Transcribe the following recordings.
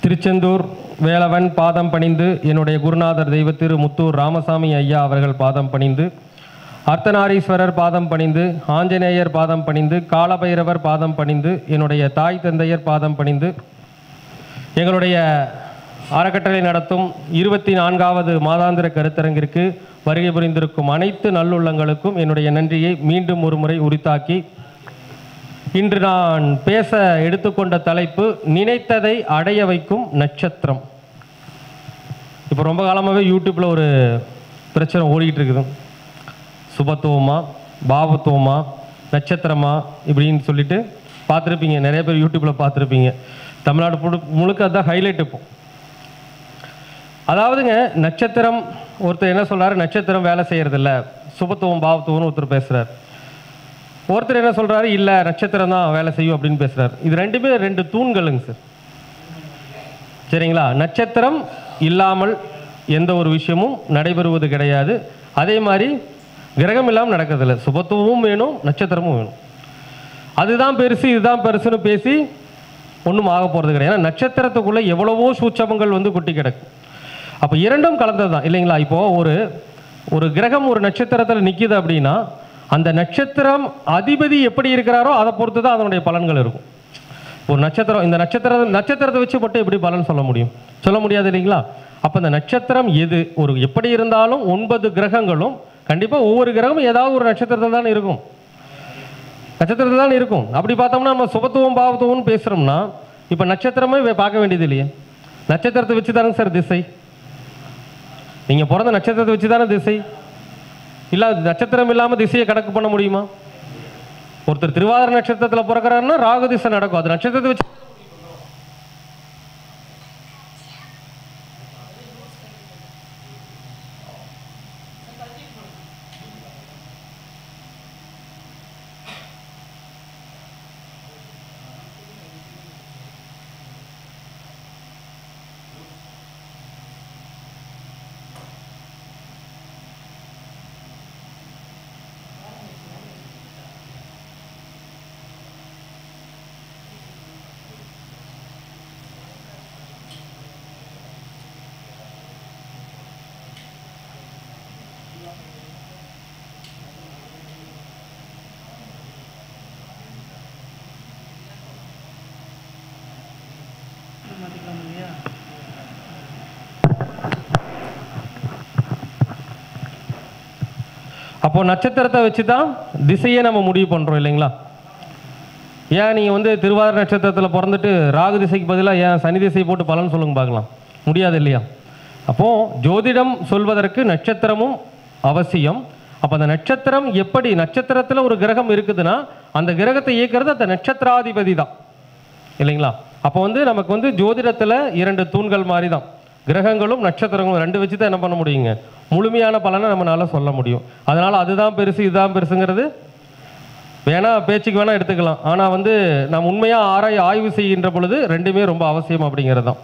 திருச்செந்தூர் வேலவன் பாதம் பணிந்து, என்னுடைய குருநாதர் தெய்வ திரு முத்தூர் ராமசாமி ஐயா அவர்கள் பாதம் பணிந்து, அர்த்தநாரீஸ்வரர் பாதம் பணிந்து, ஆஞ்சநேயர் பாதம் பணிந்து, காலபைரவர் பாதம் பணிந்து, என்னுடைய தாய் தந்தையர் பாதம் பணிந்து, எங்களுடைய அறக்கட்டளை நடத்தும் 24வது மாதாந்திர கருத்தரங்கிற்கு வருகை புரிந்திருக்கும் அனைத்து நல்லுள்ளங்களுக்கும் என்னுடைய நன்றியை மீண்டும் ஒரு முறை உரித்தாக்கி, இன்று நான் பேச எடுத்துக்கொண்ட தலைப்பு நினைத்ததை அடைய வைக்கும் நட்சத்திரம். இப்போ ரொம்ப காலமாகவே யூடியூப்பில் ஒரு பிரச்சனை ஓடிக்கிட்டு இருக்குது. சுபத்துவமா, பாபத்துவமா, நட்சத்திரமா இப்படின்னு சொல்லிட்டு பார்த்துருப்பீங்க. நிறைய பேர் யூடியூப்பில் பார்த்துருப்பீங்க. தமிழ்நாடு முழுக்க அதுதான் ஹைலைட். இப்போ அதாவதுங்க, நட்சத்திரம் ஒருத்தர் என்ன சொல்கிறாரு, நட்சத்திரம் வேலை செய்கிறதில்ல, சுபத்துவம் பாபத்துவம்னு ஒருத்தர் பேசுகிறார். ஒருத்தர் என்ன சொல்கிறாரு, இல்லை நட்சத்திரம் தான் வேலை செய்யும் அப்படின்னு பேசுகிறார். இது ரெண்டுமே ரெண்டு தூண்களுங்க சார். சரிங்களா? நட்சத்திரம் இல்லாமல் எந்த ஒரு விஷயமும் நடைபெறுவது கிடையாது. அதே மாதிரி கிரகம் இல்லாமல் நடக்கிறதில்ல. சுபத்துவமும் வேணும், நட்சத்திரமும் வேணும். அதுதான் பெருசு, இதுதான் பெருசுன்னு பேசி ஒன்றும் ஆக போகிறது கிடையாது. ஏன்னா நட்சத்திரத்துக்குள்ளே எவ்வளவோ சூட்சமங்கள் கொட்டி கிடக்கும். அப்போ இரண்டும் கலந்தது தான் இல்லைங்களா? இப்போது ஒரு கிரகம் ஒரு நட்சத்திரத்தில் நிற்கிது அப்படின்னா, அந்த நட்சத்திரம் அதிபதி எப்படி இருக்கிறாரோ அதை பொறுத்து தான் அதனுடைய பலன்கள் இருக்கும். ஒரு நட்சத்திரம், இந்த நட்சத்திரத்தை வச்சு மட்டும் எப்படி பலன் சொல்ல முடியும்? சொல்ல முடியாது இல்லைங்களா? அப்போ இந்த நட்சத்திரம் எது, ஒரு எப்படி இருந்தாலும் 9 கிரகங்களும் கண்டிப்பாக ஒவ்வொரு கிரகமும் ஏதாவது ஒரு நட்சத்திரத்தில் தான் இருக்கும். நட்சத்திரத்தில் தான் இருக்கும். அப்படி பார்த்தோம்னா நம்ம சுபத்துவம் பாவத்துவம்னு பேசுகிறோம்னா, இப்போ நட்சத்திரமே பார்க்க வேண்டியது இல்லையே. நட்சத்திரத்தை வச்சு தானே சார் திசை. நீங்கள் பிறந்த நட்சத்திரத்தை வச்சு தானே திசை. இல்லை நட்சத்திரம் இல்லாமல் திசையை கணக்கு பண்ண முடியுமா? ஒருத்தர் திருவாதிரை நட்சத்திரத்தில் பிறக்கிறாருன்னா ராகு திசை நடக்கும். அது நட்சத்திரத்தை வச்சு. அப்போ நட்சத்திரத்தை வச்சு தான் திசையை நம்ம முடிவு பண்ணுறோம் இல்லைங்களா? ஏன் நீங்கள் திருவாதிரை நட்சத்திரத்தில் பிறந்துட்டு ராகு திசைக்கு பதிலாக ஏன் சனி திசை போட்டு பலன் சொல்லுங்க பார்க்கலாம்? முடியாது இல்லையா? அப்போது ஜோதிடம் சொல்வதற்கு நட்சத்திரமும் அவசியம். அப்போ அந்த நட்சத்திரம் எப்படி, நட்சத்திரத்தில் ஒரு கிரகம் இருக்குதுன்னா அந்த கிரகத்தை இயக்கிறது அந்த நட்சத்திராதிபதி தான் இல்லைங்களா? அப்போ நமக்கு ஜோதிடத்தில் 2 தூண்கள் மாதிரி தான். கிரகங்களும் நட்சத்திரங்களும் 2 வச்சு தான் என்ன பண்ண முடியுங்க, முழுமையான பலனை நம்மளால சொல்ல முடியும். அதனால் அதுதான் பெருசு இதுதான் பெருசுங்கிறது வேணால் பேச்சுக்கு வேணால் எடுத்துக்கலாம். ஆனால் நம்ம உண்மையாக ஆய்வு செய்கின்ற பொழுது ரெண்டுமே ரொம்ப அவசியம் அப்படிங்கிறது தான்.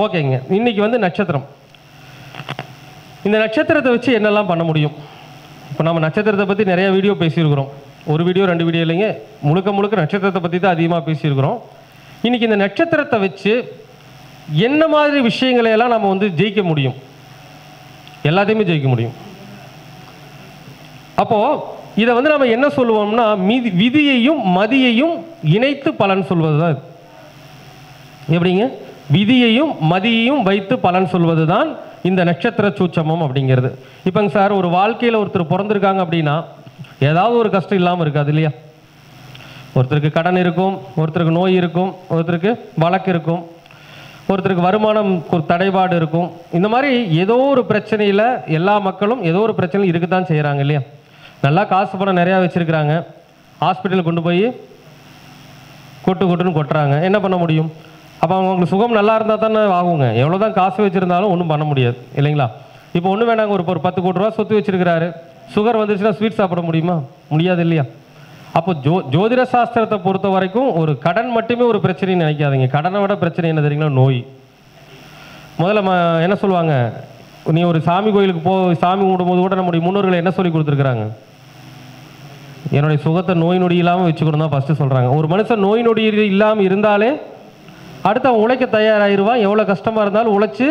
ஓகேங்க. இன்றைக்கி நட்சத்திரம், இந்த நட்சத்திரத்தை வச்சு என்னெல்லாம் பண்ண முடியும்? இப்போ நம்ம நட்சத்திரத்தை பற்றி நிறைய வீடியோ பேசியிருக்கிறோம். ஒரு வீடியோ 2 வீடியோ இல்லைங்க, முழுக்க நட்சத்திரத்தை பற்றி தான் அதிகமாக பேசியிருக்கிறோம். இன்றைக்கி இந்த நட்சத்திரத்தை வச்சு என்ன மாதிரி விஷயங்களை எல்லாம் நம்ம ஜெயிக்க முடியும்? எல்லாத்தையுமே ஜெயிக்க முடியும். அப்போது இதை நம்ம என்ன சொல்லுவோம்னா, விதியையும் மதியையும் இணைத்து பலன் சொல்வது தான். எப்படிங்க? விதியையும் மதியையும் வைத்து பலன் சொல்வது தான் இந்த நட்சத்திர சூட்சமம் அப்படிங்கிறது. இப்போங்க சார், ஒரு வாழ்க்கையில் ஒருத்தர் பிறந்திருக்காங்க அப்படின்னா ஏதாவது ஒரு கஷ்டம் இல்லாமல் இருக்காது இல்லையா? ஒருத்தருக்கு கடன் இருக்கும், ஒருத்தருக்கு நோய் இருக்கும், ஒருத்தருக்கு வழக்கு இருக்கும், ஒருத்தருக்கு வருமானம் தடைபாடு இருக்கும். இந்த மாதிரி ஏதோ ஒரு பிரச்சனையில் எல்லா மக்களும் ஏதோ ஒரு பிரச்சனையும் இருக்க தான் செய்கிறாங்க இல்லையா? நல்லா காசு பணம் நிறையா வச்சுருக்கிறாங்க, ஹாஸ்பிட்டலுக்கு கொண்டு போய் கொட்டுன்னு கொட்டுறாங்க. என்ன பண்ண முடியும்? அப்போ அவங்களுக்கு சுகம் நல்லா இருந்தால் தானே ஆகுங்க. எவ்வளோ தான் காசு வச்சுருந்தாலும் ஒன்றும் பண்ண முடியாது இல்லைங்களா? இப்போ ஒன்றும் வேணாங்க, ஒரு 10 கோடி ரூபா சொத்து வச்சுருக்கிறாரு, சுகர் வந்துருச்சுன்னா ஸ்வீட் சாப்பிட முடியுமா? முடியாது இல்லையா? அப்போ ஜோதிட சாஸ்திரத்தை பொறுத்த வரைக்கும் ஒரு கடன் மட்டுமே ஒரு பிரச்சனைன்னு நினைக்காதீங்க. கடனை விட பிரச்சனை என்ன தெரியுங்களா? நோய். முதல்ல என்ன சொல்லுவாங்க, நீ ஒரு சாமி கோயிலுக்கு சாமி கும்பிடும்போது கூட நம்முடைய முன்னோர்கள் என்ன சொல்லி கொடுத்துருக்குறாங்க? என்னுடைய சுகத்தை நோய் நொடி இல்லாமல் வச்சுக்கணும் தான் ஃபஸ்ட்டு சொல்கிறாங்க. ஒரு மனுஷன் நோய் நொடி இல்லாமல் இருந்தாலே அடுத்து அவன் உழைக்க தயாராகிடுவான். எவ்வளோ கஷ்டமாக இருந்தாலும் உழைச்சி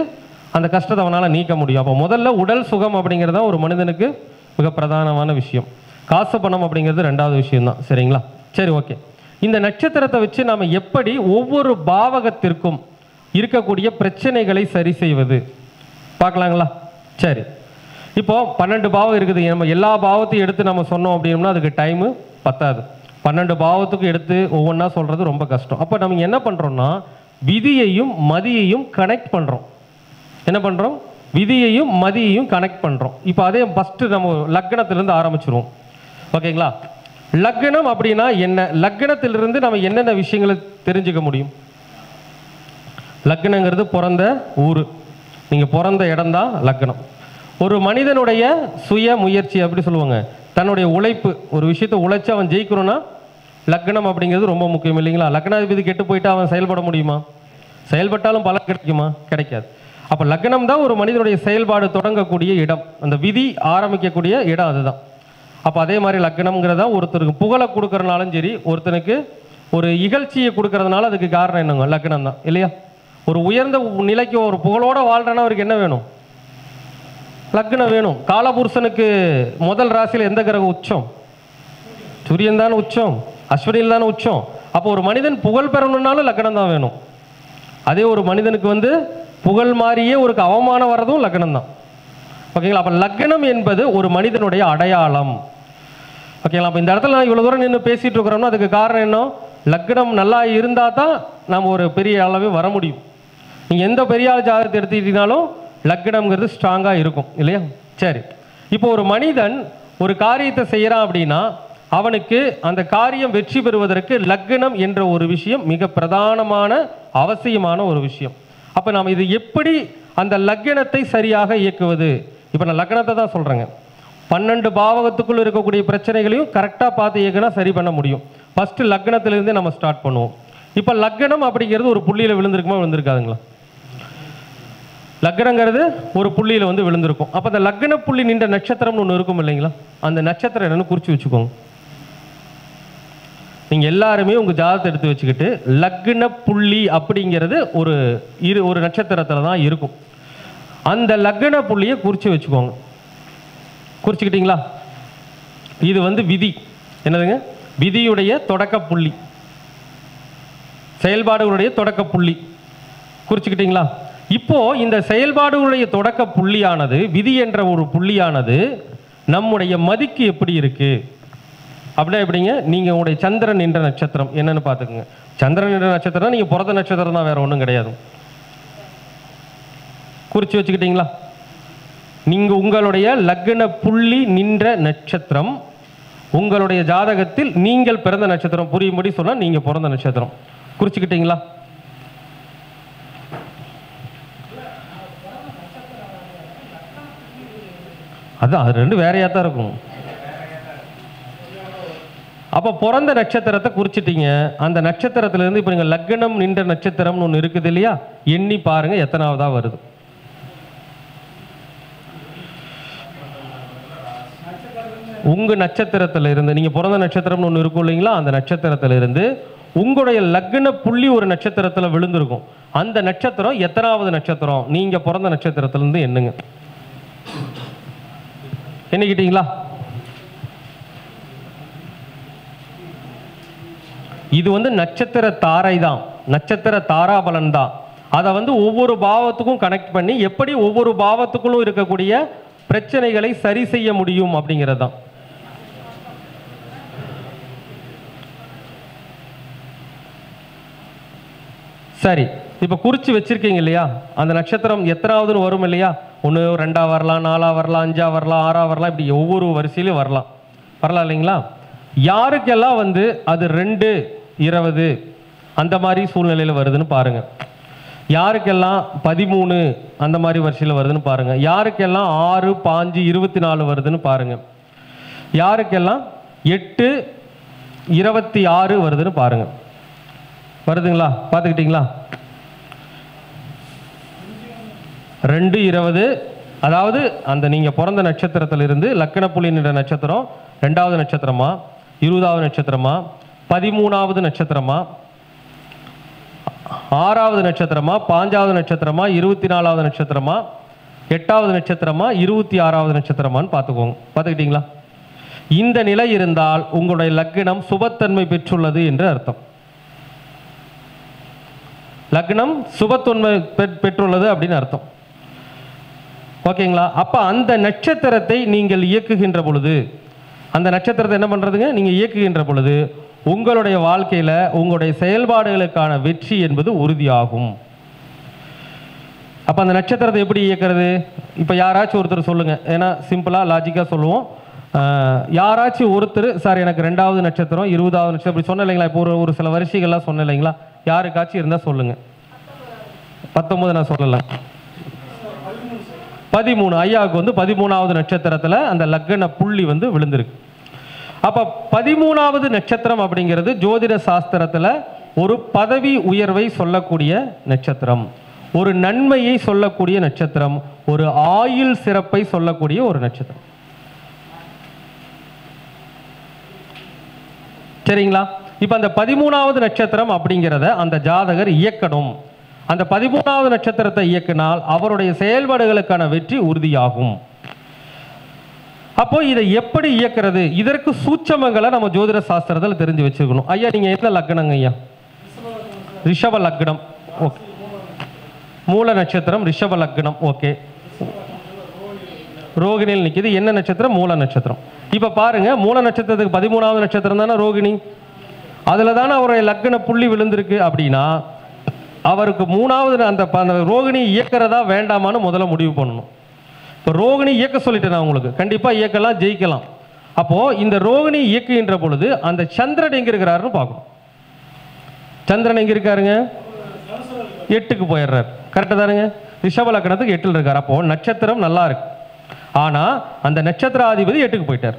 அந்த கஷ்டத்தை அவனால் நீக்க முடியும். அப்போ முதல்ல உடல் சுகம் அப்படிங்கிறது தான் ஒரு மனிதனுக்கு மிக பிரதானமான விஷயம். காசு பணம் அப்படிங்கிறது ரெண்டாவது விஷயம்தான். சரிங்களா? சரி, ஓகே. இந்த நட்சத்திரத்தை வச்சு நாம் எப்படி ஒவ்வொரு பாவகத்திற்கும் இருக்கக்கூடிய பிரச்சனைகளை சரி செய்வது பார்க்கலாங்களா? சரி, இப்போது 12 பாவம் இருக்குது. நம்ம எல்லா பாவத்தையும் எடுத்து நம்ம சொன்னோம் அப்படின்னா அதுக்கு டைமு பத்தாது. 12 பாவத்துக்கும் எடுத்து ஒவ்வொன்றா சொல்கிறது ரொம்ப கஷ்டம். அப்போ நம்ம என்ன பண்ணுறோம்னா விதியையும் மதியையும் கனெக்ட் பண்ணுறோம். என்ன பண்ணுறோம்? விதியையும் மதியையும் கனெக்ட் பண்ணுறோம். இப்போ அதே ஃபஸ்ட்டு நம்ம லக்னத்திலேருந்து ஆரம்பிச்சிருவோம். ஓகேங்களா? லக்னம் அப்படின்னா என்ன? லக்னத்திலிருந்து நம்ம என்னென்ன விஷயங்களை தெரிஞ்சுக்க முடியும்? லக்னங்கிறது பிறந்த ஊர், நீங்கள் பிறந்த இடம்தான் லக்னம். ஒரு மனிதனுடைய சுய முயற்சி அப்படி சொல்லுவாங்க, தன்னுடைய உழைப்பு, ஒரு விஷயத்தை உழைச்சி அவன் ஜெயிக்கணும்னா லக்னம் அப்படிங்கிறது ரொம்ப முக்கியம் இல்லைங்களா? லக்னாதிபதி கெட்டு போயிட்டு அவன் செயல்பட முடியுமா? செயல்பட்டாலும் பலன் கிடைக்குமா? கிடைக்காது. அப்போ லக்னம் தான் ஒரு மனிதனுடைய செயல்பாடு தொடங்கக்கூடிய இடம், அந்த விதி ஆரம்பிக்கக்கூடிய இடம் அதுதான். அப்போ அதே மாதிரி லக்னம்ங்கிறதா ஒருத்தருக்கு புகழை கொடுக்கறனாலும் சரி, ஒருத்தனுக்கு ஒரு இகழ்ச்சியை கொடுக்கறதுனால அதுக்கு காரணம் என்னங்க? லக்னம் தான் இல்லையா? ஒரு உயர்ந்த நிலைக்கு ஒரு புகழோடு வாழ்றனா அவருக்கு என்ன வேணும்? லக்னம் வேணும். காலபுருஷனுக்கு முதல் ராசியில் எந்த கிரகம் உச்சம்? சூரியன் தானே உச்சம், அஸ்வினியில் தானே உச்சம். அப்போ ஒரு மனிதன் புகழ் பெறணும்னாலும் லக்னம் தான் வேணும். அதே ஒரு மனிதனுக்கு புகழ் மாதிரியே ஒரு அவமானம் வர்றதும் லக்னம் தான். ஓகேங்களா? அப்போ லக்னம் என்பது ஒரு மனிதனுடைய அடையாளம். ஓகேங்களா? அப்போ இந்த இடத்துல நான் இவ்வளோ தூரம் நின்று பேசிகிட்டு இருக்கிறோம்னா அதுக்கு காரணம் என்ன? லக்னம் நல்லா இருந்தால் தான் நம்ம ஒரு பெரிய அளவே வர முடியும். நீங்கள் எந்த பெரிய ஆள் ஜாதகத்தை எடுத்துக்கிட்டீங்கனாலும் லக்னம்ங்கிறது ஸ்ட்ராங்காக இருக்கும் இல்லையா? சரி, இப்போ ஒரு மனிதன் ஒரு காரியத்தை செய்கிறான் அப்படின்னா அவனுக்கு அந்த காரியம் வெற்றி பெறுவதற்கு லக்னம் என்ற ஒரு விஷயம் மிக பிரதானமான அவசியமான ஒரு விஷயம். அப்போ நாம் இது எப்படி அந்த லக்னத்தை சரியாக இயக்குவது? இப்போ நான் லக்னத்தை தான் சொல்கிறேங்க. 12 பாவகத்துக்குள்ளே இருக்கக்கூடிய பிரச்சனைகளையும் கரெக்டாக பார்த்து இயக்குனா சரி பண்ண முடியும். ஃபஸ்ட்டு லக்னத்திலேருந்தே நம்ம ஸ்டார்ட் பண்ணுவோம். இப்போ லக்னம் அப்படிங்கிறது ஒரு புள்ளியில் விழுந்திருக்குமா விழுந்திருக்காதுங்களா? லக்னங்கிறது ஒரு புள்ளியில் விழுந்திருக்கும். அப்போ அந்த லக்ன புள்ளி நின்ற நட்சத்திரம்னு ஒன்று இருக்கும் இல்லைங்களா? அந்த நட்சத்திரம் என்னன்னு குறித்து வச்சுக்கோங்க. நீங்கள் எல்லாருமே உங்கள் ஜாதகத்தை எடுத்து வச்சுக்கிட்டு லக்ன புள்ளி அப்படிங்கிறது ஒரு நட்சத்திரத்தில் தான் இருக்கும். அந்த லக்ன புள்ளியை குறித்து வச்சுக்கோங்க. குறிச்சுக்கிட்டீங்களா? இது விதி. என்னதுங்க? விதியுடைய தொடக்க புள்ளி, செயல்பாடுகளுடைய தொடக்க புள்ளி. குறிச்சுக்கிட்டீங்களா? இப்போ இந்த செயல்பாடுகளுடைய தொடக்க புள்ளியானது, விதி என்ற ஒரு புள்ளியானது நம்முடைய மதிக்கு எப்படி இருக்கு அப்படின்னா எப்படிங்க? நீங்கள் உங்களுடைய சந்திரன் என்ற நட்சத்திரம் என்னன்னு பார்த்துக்குங்க. சந்திரன் என்ற நட்சத்திரம் நீங்கள் பிறந்த நட்சத்திரம் தான், வேற ஒன்றும் கிடையாது. குறித்து வச்சுக்கிட்டீங்களா? நீங்கள் உங்களுடைய லக்ன புள்ளி நின்ற நட்சத்திரம் உங்களுடைய ஜாதகத்தில் நீங்கள் பிறந்த நட்சத்திரம். புரியும்படி சொன்னால் நீங்கள் பிறந்த நட்சத்திரம். குறிச்சுக்கிட்டீங்களா? அதான் அது ரெண்டு வேறையாக தான் இருக்கும். அப்போ பிறந்த நட்சத்திரத்தை குறிச்சிட்டீங்க. அந்த நட்சத்திரத்திலேருந்து இப்போ நீங்கள் லக்னம் நின்ற நட்சத்திரம்னு ஒன்று இருக்குது இல்லையா? எண்ணி பாருங்க எத்தனாவதாக வருது. உங்கள் நட்சத்திரத்திலிருந்து நீங்கள் பிறந்த நட்சத்திரம்னு ஒன்று இருக்கும் இல்லைங்களா? அந்த நட்சத்திரத்திலிருந்து உங்களுடைய லக்ன புள்ளி ஒரு நட்சத்திரத்தில் விழுந்திருக்கும். அந்த நட்சத்திரம் எத்தனாவது நட்சத்திரம்? நீங்கள் பிறந்த நட்சத்திரத்திலேருந்து எண்ணுங்க. எண்ணிக்கிட்டீங்களா? இது நட்சத்திர தாரை தான், நட்சத்திர தாராபலன் தான். அதை ஒவ்வொரு பாவத்துக்கும் கனெக்ட் பண்ணி எப்படி ஒவ்வொரு பாவத்துக்குள்ளும் இருக்கக்கூடிய பிரச்சனைகளை சரி செய்ய முடியும் அப்படிங்கிறது தான். சரி, இப்போ குறித்து வச்சிருக்கீங்க இல்லையா? அந்த நட்சத்திரம் எத்தனாவதுன்னு வரும் இல்லையா? 1 2 வரலாம், 4 வரலாம், 5 வரலாம், 6 வரலாம், இப்படி ஒவ்வொரு வரிசையிலும் வரலாம் இல்லைங்களா? யாருக்கெல்லாம் அது 2 20 அந்த மாதிரி சூழ்நிலையில் வருதுன்னு பாருங்க. யாருக்கெல்லாம் 13 அந்த மாதிரி வரிசையில் வருதுன்னு பாருங்க. யாருக்கெல்லாம் 6 5 24 வருதுன்னு பாருங்க. யாருக்கெல்லாம் 8 26 வருதுன்னு பாருங்க. வருதுங்களா? பார்த்துக்கிட்டீங்களா? 2 20, அதாவது அந்த நீங்கள் பிறந்த நட்சத்திரத்திலிருந்து லக்ன புள்ளி நின்ற நட்சத்திரம் 2வது நட்சத்திரமா, 20வது நட்சத்திரமா, 13வது நட்சத்திரமா, 6வது நட்சத்திரமா, 5வது நட்சத்திரமா, 24வது நட்சத்திரமா, 8வது நட்சத்திரமா, 26வது நட்சத்திரமான்னு பார்த்துக்கோங்க. பார்த்துக்கிட்டீங்களா? இந்த நிலை இருந்தால் உங்களுடைய லக்னம் சுபத்தன்மை பெற்றுள்ளது என்று அர்த்தம். லக்னம் சுபத்தன்மை பெற்றுள்ளது அப்படின்னு அர்த்தம். ஓகேங்களா? அப்ப அந்த நட்சத்திரத்தை நீங்கள் இயக்குகின்ற பொழுது, அந்த நட்சத்திரத்தை என்ன பண்றதுங்க, நீங்க இயக்குகின்ற பொழுது உங்களுடைய வாழ்க்கையில உங்களுடைய செயல்பாடுகளுக்கான வெற்றி என்பது உறுதியாகும். அப்ப அந்த நட்சத்திரத்தை எப்படி இயக்கிறது? இப்ப யாராச்சும் ஒருத்தர் சொல்லுங்க, ஏன்னா சிம்பிளா லாஜிக்கா சொல்லுவோம். யாராச்சும் ஒருத்தர் சார் எனக்கு 2வது நட்சத்திரம் 20வது நட்சத்திரம் இப்படி சொன்ன இல்லைங்களா? இப்போ ஒரு சில வரிசைகள்லாம் சொன்ன இல்லைங்களா? யாருக்காச்சும் இருந்தால் சொல்லுங்க. 19 நான் சொல்லலை, 13. ஐயாவுக்கு வந்து 13வது நட்சத்திரத்தில் அந்த லக்ன புள்ளி வந்து விழுந்திருக்கு. அப்போ 13வது நட்சத்திரம் அப்படிங்கிறது ஜோதிட சாஸ்திரத்தில் ஒரு பதவி உயர்வை சொல்லக்கூடிய நட்சத்திரம், ஒரு நன்மையை சொல்லக்கூடிய நட்சத்திரம், ஒரு ஆயுள் சிறப்பை சொல்லக்கூடிய ஒரு நட்சத்திரம். சரிங்களா? இப்போ அந்த 13வது நட்சத்திரம் அப்படிங்கிறத அந்த ஜாதகர் இயக்கணும். அந்த 13வது நட்சத்திரத்தை இயக்கினால் அவருடைய செயல்பாடுகளுக்கான வெற்றி உறுதியாகும். அப்போ இதை எப்படி இயக்கிறது? இதற்கு சூட்சமங்களை நம்ம ஜோதிட சாஸ்திரத்தில் தெரிஞ்சு வச்சுக்கணும். ஐயா நீங்க என்ன லக்னங்க ஐயா? ரிஷப லக்னம். ஓகே. மூல நட்சத்திரம் ரிஷப லக்னம். ஓகே. ரோகிணியில் நிற்கிது. என்ன நட்சத்திரம்? மூல நட்சத்திரம். இப்ப பாருங்க, மூல நட்சத்திரத்துக்கு 13வது நட்சத்திரம் தானே ரோகிணி. அதுல தானே அவருடைய லக்ன புள்ளி விழுந்திருக்கு. அப்படின்னா அவருக்கு 3வது அந்த ரோகிணி இயக்கிறதா வேண்டாமான்னு முதல்ல முடிவு பண்ணணும். இப்போ ரோகிணி இயக்க சொல்லிட்டேன் நான் உங்களுக்கு, கண்டிப்பா இயக்கலாம், ஜெயிக்கலாம். அப்போ இந்த ரோகிணி இயக்குகின்ற பொழுது அந்த சந்திரன் எங்க இருக்கிறாருன்னு பார்க்கணும். சந்திரன் எங்க இருக்காருங்க? 8க்கு போயிடுறாரு. கரெக்டா தானுங்க? ரிஷப லக்னத்துக்கு 8ல் இருக்காரு. அப்போ நட்சத்திரம் நல்லா இருக்கு, ஆனா அந்த நட்சத்திராதிபதி 8க்கு போயிட்டார்.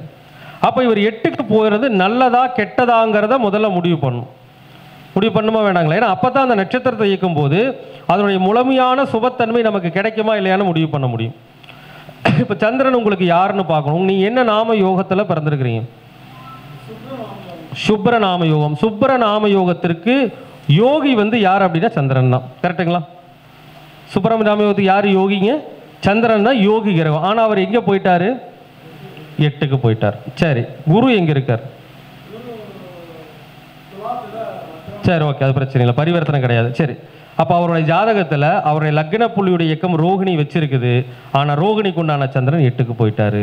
அப்போ இவர் 8க்கு போகிறது நல்லதா கெட்டதாங்கிறத முதல்ல முடிவு பண்ணணும். முடிவு பண்ணுமா வேண்டாங்களா? ஏன்னா அப்பதான் அந்த நட்சத்திரத்தை இயக்கும் போது அதனுடைய முழுமையான சுபத்தன்மை நமக்கு கிடைக்குமா இல்லையான்னு முடிவு பண்ண முடியும். இப்போ சந்திரன் உங்களுக்கு யாருன்னு பார்க்கணும். நீங்க என்ன நாம யோகத்தில் பிறந்திருக்கிறீங்க? சுப்ர நாம யோகம். சுப்ர நாம யோகத்திற்கு யோகி வந்து யார் அப்படின்னா சந்திரன் தான். கரெக்டுங்களா? சுப்ரம நாம யோகத்துக்கு யார் யோகிங்க? சந்திரன் தான் யோகி கிரகம். ஆனா அவர் எங்க போயிட்டாரு? 8க்கு போயிட்டார். சரி, குரு எங்க இருக்கார்? சரி, ஓகே, அது பிரச்சனை இல்லை, பரிவர்த்தனை கிடையாது. சரி, அப்போ அவருடைய ஜாதகத்தில் அவருடைய லக்ன புள்ளியுடைய இயக்கம் ரோகிணி வச்சிருக்குது. ஆனால் ரோகிணிக்கு உண்டான சந்திரன் 8க்கு போயிட்டாரு.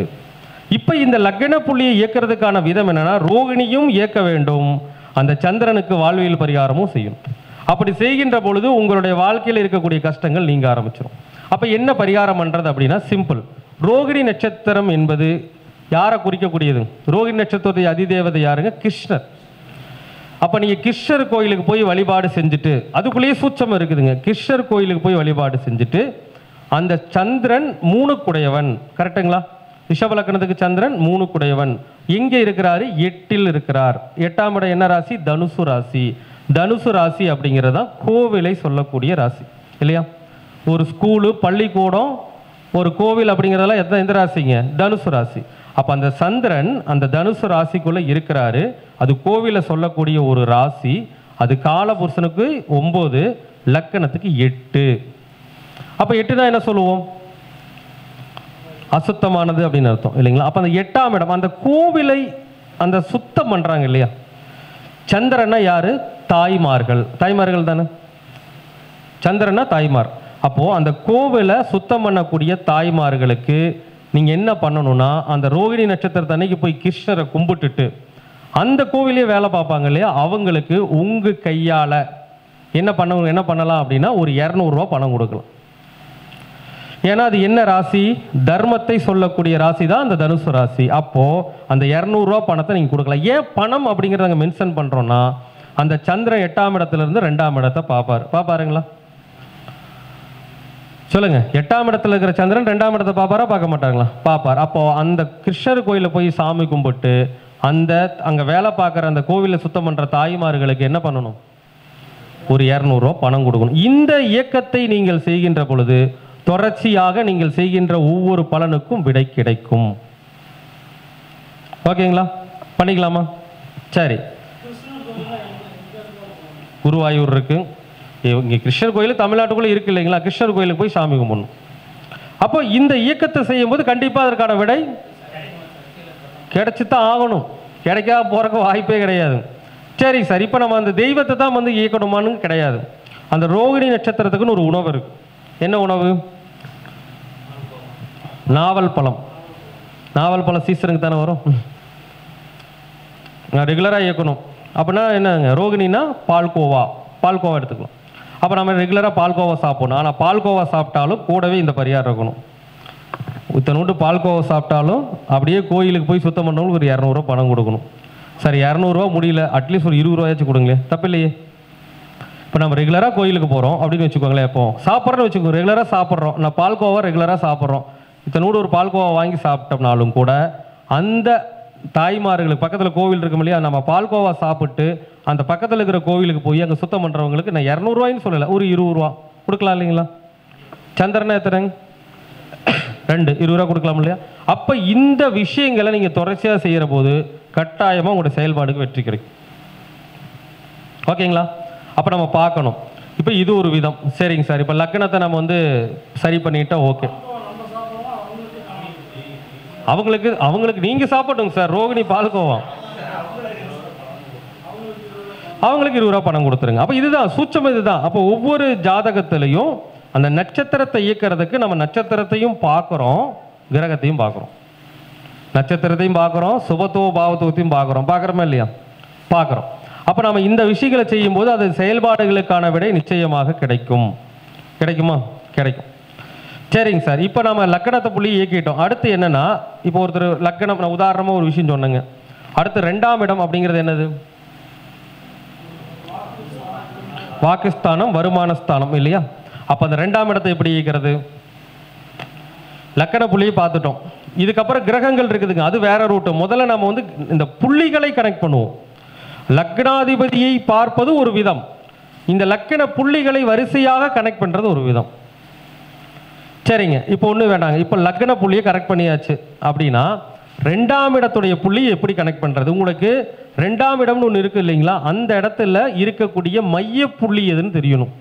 இப்போ இந்த லக்ன புள்ளியை இயக்கிறதுக்கான விதம் என்னன்னா, ரோகிணியும் இயக்க வேண்டும், அந்த சந்திரனுக்கு வாழ்வியல் பரிகாரமும் செய்யும். அப்படி செய்கின்ற பொழுது உங்களுடைய வாழ்க்கையில் இருக்கக்கூடிய கஷ்டங்கள் நீங்க ஆரம்பிச்சிடும். அப்போ என்ன பரிகாரம் பண்றது அப்படின்னா சிம்பிள். ரோகிணி நட்சத்திரம் என்பது யாரை குறிக்கக்கூடியது? ரோகிணி நட்சத்திரத்துடைய அதிதேவதை யாருங்க? கிருஷ்ணர். அப்போ நீங்கள் கிருஷ்ணர் கோயிலுக்கு போய் வழிபாடு செஞ்சுட்டு, அதுக்குள்ளேயே சூட்சம் இருக்குதுங்க. கிருஷ்ணர் கோயிலுக்கு போய் வழிபாடு செஞ்சுட்டு, அந்த சந்திரன் 3குடையவன். கரெக்டுங்களா? ரிஷப லக்னத்துக்கு சந்திரன் 3குடையவன். எங்கே இருக்கிறாரு? 8ல் இருக்கிறார். 8ஆம் இடம் என்ன ராசி? தனுசு ராசி. தனுசு ராசி அப்படிங்கிறது தான் கோவிலை சொல்லக்கூடிய ராசி இல்லையா? ஒரு ஸ்கூலு, பள்ளிக்கூடம், ஒரு கோவில் அப்படிங்கிறதெல்லாம் எந்த ராசிங்க? தனுசு ராசி. அப்போ அந்த சந்திரன் அந்த தனுசு ராசிக்குள்ள இருக்கிறாரு. அது கோவிலை சொல்லக்கூடிய ஒரு ராசி. அது காலபுருஷனுக்கு 9, லக்கணத்துக்கு 8. அப்போ 8னா என்ன சொல்லுவோம்? அசுத்தமானது அப்படின்னு அர்த்தம் இல்லைங்களா? அப்போ அந்த 8ஆம் இடம், அந்த கோவிலை அந்த சுத்தம் பண்றாங்க இல்லையா? சந்திரன்னா யாரு? தாய்மார்கள். தாய்மார்கள் தானே சந்திரனா? தாய்மார். அப்போ அந்த கோவிலை சுத்தம் பண்ணக்கூடிய தாய்மார்களுக்கு நீங்க என்ன பண்ணணும்னா, அந்த ரோகிணி நட்சத்திரத்தை அன்னைக்கு போய் கிருஷ்ணரை கும்பிட்டுட்டு அந்த கோவிலே வேலை பார்ப்பாங்க இல்லையா, அவங்களுக்கு உங்க கையால என்ன பண்ணலாம் அப்படின்னா ஒரு 200 ரூபா பணம் கொடுக்கலாம். ஏன்னா அது என்ன ராசி? தர்மத்தை சொல்லக்கூடிய ராசி தான் அந்த தனுசு ராசி. அப்போ அந்த 200 ரூபா பணத்தை நீங்க கொடுக்கலாம். ஏன் பணம் அப்படிங்கிறத நாங்கள் மென்ஷன் பண்றோம்னா, அந்த சந்திரன் 8ஆம் இடத்துல இருந்து 2ஆம் இடத்தை பாப்பாருங்களா? சொல்லுங்க. 8ஆம் இடத்துல இருக்கிற சந்திரன் 2ஆம் இடத்தை பாப்பாரா? பார்க்க மாட்டாங்களா? பாப்பார். அப்போ அந்த கிருஷ்ணர் கோயில போய் சாமி கும்பிட்டு அங்க வேலை பார்க்குற அந்த கோவிலை சுத்தம் பண்ற தாய்மார்களுக்கு என்ன பண்ணணும்? ஒரு 200 ரூபா பணம் கொடுக்கணும். இந்த இயக்கத்தை நீங்கள் செய்கின்ற பொழுது தொடர்ச்சியாக நீங்கள் செய்கின்ற ஒவ்வொரு பலனுக்கும் விடை கிடைக்கும். ஓகேங்களா? பண்ணிக்கலாமா? சரி. குருவாயூர் இருக்கு, இங்கே கிருஷ்ணர் கோயில் தமிழ்நாட்டுக்குள்ளே இருக்கு இல்லைங்களா, கிருஷ்ணர் கோயிலுக்கு போய் சாமி கும்பிடணும். அப்போ இந்த இயக்கத்தை செய்யும்போது கண்டிப்பாக அதற்கான விடை கிடைச்சித்தான் ஆகணும், கிடைக்காத போகிறக்கு வாய்ப்பே கிடையாது. சரி சார், இப்போ நம்ம அந்த தெய்வத்தை தான் வந்து இயக்கணுமான்னு கிடையாது. அந்த ரோகிணி நட்சத்திரத்துக்குன்னு ஒரு உணவு இருக்கு. என்ன உணவு? நாவல் பழம். நாவல் பழம் சீசனுக்கு தானே வரும், ரெகுலராக இயக்கணும். அப்படின்னா என்னங்க, ரோகிணின்னா பால்கோவா, பால்கோவா எடுத்துக்கலாம். அப்போ நம்ம ரெகுலராக பால்கோவா சாப்பிடணும். ஆனால் பால்கோவா சாப்பிட்டாலும் கூடவே இந்த பரிகாரம் இருக்கணும். இத்தனோட்டு பால்கோவா சாப்பிட்டாலும் அப்படியே கோயிலுக்கு போய் சுத்தம் பண்ணவங்களுக்கு ஒரு 200 ரூபா பணம் கொடுக்கணும். சரி, 200 ரூபா முடியல, அட்லீஸ்ட் ஒரு 20 ரூபாயாச்சும் கொடுங்களேன், தப்பில்லையே. இப்போ நம்ம ரெகுலராக கோயிலுக்கு போகிறோம் அப்படின்னு வச்சுக்கோங்களேன், இப்போ சாப்பிட்றோன்னு வச்சுக்கோங்க, ரெகுலராக சாப்பிட்றோம், நான் பால்கோவா ரெகுலராக சாப்பிட்றோம், இத்தனோடு ஒரு பால்கோவா வாங்கி சாப்பிட்டோம்னாலும் கூட அந்த தாய்மார்களுக்கு பக்கத்தில் கோவில் இருக்கும் இல்லையா, நம்ம பால்கோவா சாப்பிட்டு அந்த பக்கத்தில் இருக்கிற கோவிலுக்கு போய் அங்கே சுத்தம் பண்ணுறவங்களுக்கு நான் 200 ரூபாய்ன்னு சொல்லலை, ஒரு 20 ரூபா கொடுக்கலாம் இல்லைங்களா? சந்திரனை எத்தனைங்க? 2, 20 ரூபா கொடுக்கலாம் இல்லையா? அப்போ இந்த விஷயங்களை நீங்கள் தொடர்ச்சியாக செய்கிற போது கட்டாயமாக உங்களோட செயல்பாடுக்கு வெற்றி கிடைக்கும். ஓகேங்களா? அப்போ நம்ம பார்க்கணும். இப்போ இது ஒரு விதம். சரிங்க சார், இப்போ லக்னத்தை நம்ம வந்து சரி பண்ணிட்டா ஓகே. அவங்களுக்கு நீங்கள் சாப்பிட்டுங்க சார், ரோகிணி பால்கோவா அவங்களுக்கு 20 ரூபா பணம் கொடுத்துருங்க. அப்போ இதுதான் சூட்சம், இதுதான். அப்போ ஒவ்வொரு ஜாதகத்திலையும் அந்த நட்சத்திரத்தை இயக்கிறதுக்கு நம்ம நட்சத்திரத்தையும் பார்க்குறோம், கிரகத்தையும் பார்க்குறோம். நட்சத்திரத்தையும் பார்க்குறோம், சுபத்துவ பாவத்துவத்தையும் பார்க்குறோமா இல்லையா? பார்க்குறோம். அப்போ நம்ம இந்த விஷயங்களை செய்யும்போது அது செயல்பாடுகளுக்கான விடை நிச்சயமாக கிடைக்கும். கிடைக்குமா? கிடைக்கும். சரிங்க சார், இப்போ நம்ம லக்கணத்தை புள்ளி இயக்கிட்டோம். அடுத்து என்னன்னா, இப்போ ஒருத்தர் லக்கணம், நான் உதாரணமாக ஒரு விஷயம் சொன்னேங்க. அடுத்து 2ஆம் இடம் அப்படிங்கிறது என்னது? வாக்குஸ்தானம், வருமானஸ்தானம் இல்லையா? அப்போ அந்த 2ஆம் இடத்தை எப்படி இயக்கிறது? லக்கண புள்ளியை பார்த்துட்டோம். இதுக்கப்புறம் கிரகங்கள் இருக்குதுங்க, அது வேற ரூட்டு. முதல்ல நம்ம வந்து இந்த புள்ளிகளை கனெக்ட் பண்ணுவோம். லக்னாதிபதியை பார்ப்பது ஒரு விதம், இந்த லக்கண புள்ளிகளை வரிசையாக கனெக்ட் பண்ணுறது ஒரு விதம். சரிங்க, இப்போ ஒன்றும் வேண்டாங்க, இப்போ லக்ன புள்ளியை கனெக்ட் பண்ணியாச்சு அப்படின்னா 2ஆம் இடத்துடைய புள்ளி எப்படி கனெக்ட் பண்ணுறது? உங்களுக்கு 2ஆம் இடம்னு ஒன்று இருக்குது இல்லைங்களா, அந்த இடத்துல இருக்கக்கூடிய மைய புள்ளி எதுன்னு தெரியணும்.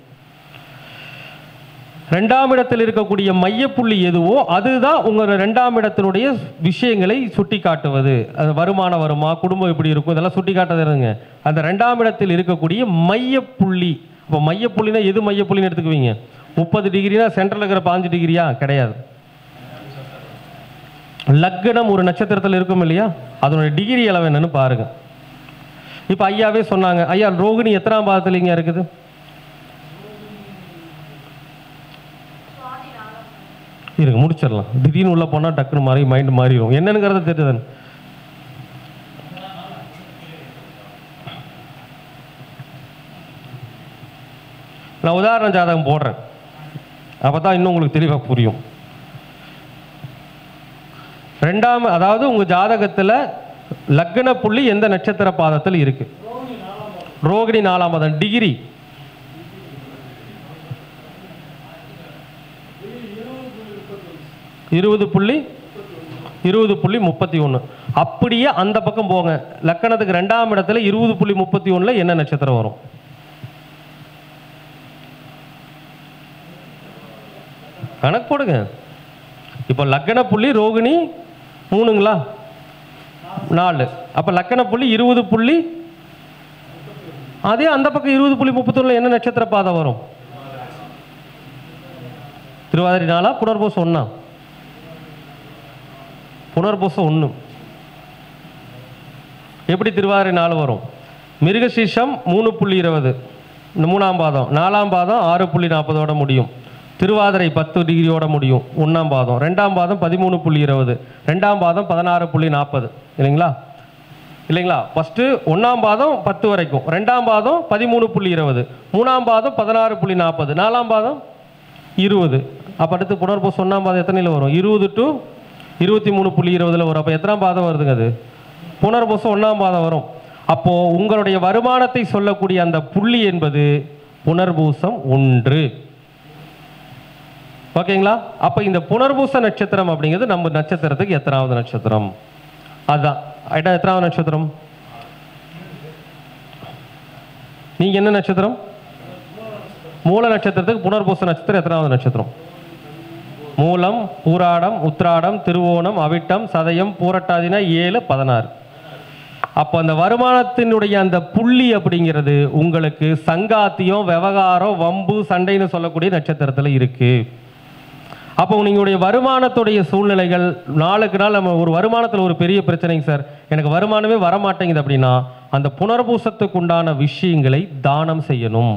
2ஆம் இடத்தில் இருக்கக்கூடிய மையப்புள்ளி எதுவோ அதுதான் உங்கள் 2ஆம் இடத்தினுடைய விஷயங்களை சுட்டி காட்டுவது. அது வருமானம் வருமா, குடும்பம் எப்படி இருக்கும், இதெல்லாம் சுட்டி காட்டுறதுங்க அந்த 2ஆம் இடத்தில் இருக்கக்கூடிய மையப்புள்ளி. இப்போ மையப்புள்ளினா எது மையப்புள்ளின்னு எடுத்துக்குவீங்க? 30 டிகிரினா சென்ட்ரல் இருக்கிற 5 டிகிரியா? கிடையாது. லக்னம் ஒரு நட்சத்திரத்தில் இருக்கும் இல்லையா, அதனுடைய டிகிரி அளவு என்னன்னு பாருங்க. இப்போ ஐயாவே சொன்னாங்க, ஐயா ரோகிணி எத்தனாம் பாதத்துலங்க இருக்குது? இருங்க முடிச்சிடலாம், திடீர்னு உள்ள போனால் டக்குன்னு மாறி மைண்ட் மாறிடும், என்னங்கிறத தெரியுது. நான் உதாரண ஜாதகம் போடுறேன், அப்போ தான் இன்னும் உங்களுக்கு தெளிவாக புரியும். 2ஆம், அதாவது உங்கள் ஜாதகத்தில் லக்ன புள்ளி எந்த நட்சத்திர பாதத்தில் இருக்கு? ரோகிணி 4ஆம் பாதம். டிகிரி 20.31. அப்படியே அந்த பக்கம் போங்க, லக்கணத்துக்கு 2ஆம் இடத்துல 20.31 என்ன நட்சத்திரம் வரும்? கணக்கு போடுங்க. இப்போ லக்கண புள்ளி ரோகிணி 3ங்களா? 4. அப்போ லக்கண புள்ளி 20. அதே அந்த பக்கம் 20.31 என்ன நட்சத்திர பாதம் வரும்? திருவாதிரை 4, புனர்பூசம் 1. புனர்பூசம் 1. எப்படி திருவாதிரை 4 வரும்? மிருகசீஷம் 3.20 3ஆம் பாதம், 4ஆம் பாதம் 6.40 முடியும். திருவாதிரை 10 டிகிரியோட முடியும் 1ஆம் பாதம். 2ஆம் பாதம் 13.20, 2ஆம் பாதம் 16.40 இல்லைங்களா? இல்லைங்களா? ஃபஸ்ட்டு 1ஆம் பாதம் 10 வரைக்கும், 2ஆம் பாதம் 13.20, 3ஆம் பாதம் 16.40, 4ஆம் பாதம் 20. அப்போ அடுத்து புனர்பூசம் 1ஆம் பாதம் எத்தனையில் வரும்? 20 to 23.20 வரும். அப்போ எத்தனாம் பாதம் வருதுங்க அது? புனர்பூசம் 1ஆம் பாதம் வரும். அப்போது உங்களுடைய வருமானத்தை சொல்லக்கூடிய அந்த புள்ளி என்பது புனர்பூசம் 1. ஓகேங்களா? அப்போ இந்த புனர்பூச நட்சத்திரம் அப்படிங்கிறது நம்ம நட்சத்திரத்துக்கு எத்தனாவது நட்சத்திரம்? அதுதான் ஐட்டா. எத்தனாவது நட்சத்திரம்? நீங்க என்ன நட்சத்திரம்? மூல நட்சத்திரத்துக்கு புனர்பூச நட்சத்திரம் எத்தனாவது நட்சத்திரம்? மூலம், பூராடம், உத்திராடம், திருவோணம், அவிட்டம், சதயம், பூரட்டாதினா 7, 16. அப்போ அந்த வருமானத்தினுடைய அந்த புள்ளி அப்படிங்கிறது உங்களுக்கு சங்காத்தியம், விவகாரம், வம்பு, சண்டைன்னு சொல்லக்கூடிய நட்சத்திரத்தில் இருக்கு. அப்போ உங்களுடைய வருமானத்துடைய சூழ்நிலைகள் நாளுக்கு நாள் நம்ம ஒரு வருமானத்தில் ஒரு பெரிய பிரச்சனைங்க சார், எனக்கு வருமானமே வரமாட்டேங்குது அப்படின்னா அந்த புனர்பூசத்துக்கு உண்டான விஷயங்களை தானம் செய்யணும்.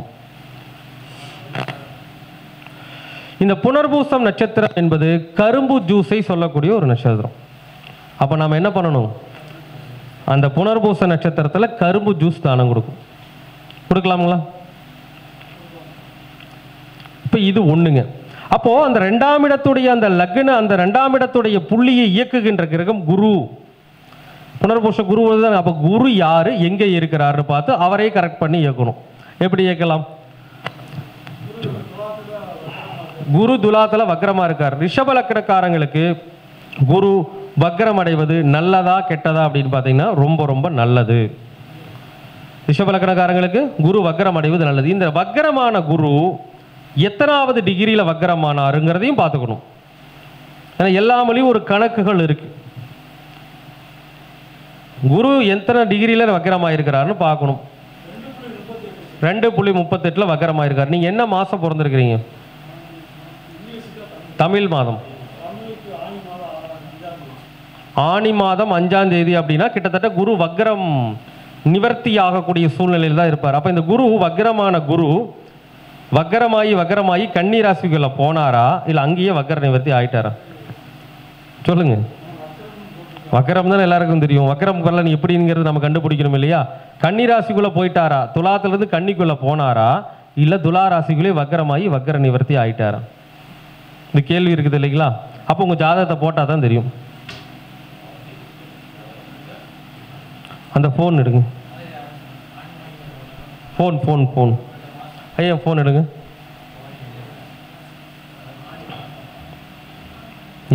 இந்த புனர்பூசம் நட்சத்திரம் என்பது கரும்பு ஜூஸை சொல்லக்கூடிய ஒரு நட்சத்திரம். அப்போ நாம் என்ன பண்ணணும்? அந்த புனர்பூச நட்சத்திரத்தில் கரும்பு ஜூஸ் தானம் கொடுக்கலாங்களா? இப்போ இது ஒண்ணுங்க. அப்போ அந்த 2ஆம் இடத்துடைய அந்த லக்ன, அந்த 2ஆம் இடத்துடைய புள்ளியை இயக்குகின்ற கிரகம் குரு. புனர்பூச குரு தான். அப்போ குரு யாரு, எங்கே இருக்கிறாருன்னு பார்த்து அவரே கரெக்ட் பண்ணி இயக்கணும். எப்படி இயக்கலாம்? குரு துலாத்துல வக்ரமா இருக்கார். ரிஷப லக்னக்காரங்களுக்கு குரு வக்ரம் அடைவது நல்லதா கெட்டதா அப்படின்னு பார்த்தீங்கன்னா ரொம்ப ரொம்ப நல்லது. ரிஷப லக்னக்காரங்களுக்கு குரு வக்ரம் அடைவது நல்லது. இந்த வக்ரமான குரு எத்தனாவது டிகிரியில் வக்ரமானாருங்கிறதையும் பார்த்துக்கணும். ஏன்னா எல்லாமலையும் ஒரு கணக்குகள் இருக்கு. குரு எத்தனை டிகிரியில் வக்ரமாயிருக்கிறாருன்னு பார்க்கணும். 2.38 வக்ரமாயிருக்கார். நீங்கள் என்ன மாதம் பிறந்திருக்கிறீங்க? தமிழ் மாதம் ஆனி மாதம் 5ஆம் தேதி அப்படின்னா கிட்டத்தட்ட குரு வக்ரம் நிவர்த்தி ஆகக்கூடிய சூழ்நிலையில் தான் இருப்பார். அப்போ இந்த குரு வக்ரமான குரு வக்ரமாயி கன்னி ராசிக்குள்ள போனாரா இல்லை அங்கேயே வக்ர நிவர்த்தி ஆயிட்டாரா? சொல்லுங்க. வக்ரம் தான் எல்லாருக்கும் தெரியும். வக்ரம் பலன் எப்படிங்கிறது நம்ம கண்டுபிடிக்கணும் இல்லையா? கன்னி ராசிக்குள்ள போயிட்டாரா, துலாத்திலிருந்து கன்னிக்குள்ள போனாரா, இல்லை துலா ராசிக்குள்ளே வக்ரமாயி வக்ர நிவர்த்தி ஆயிட்டாரா? இந்த கேள்வி இருக்குது இல்லைங்களா? அப்போ உங்க ஜாதகத்தை போட்டால் தான் தெரியும். அந்த ஃபோன் எடுங்க. ஃபோன் ஐயா ஃபோன் எடுங்க.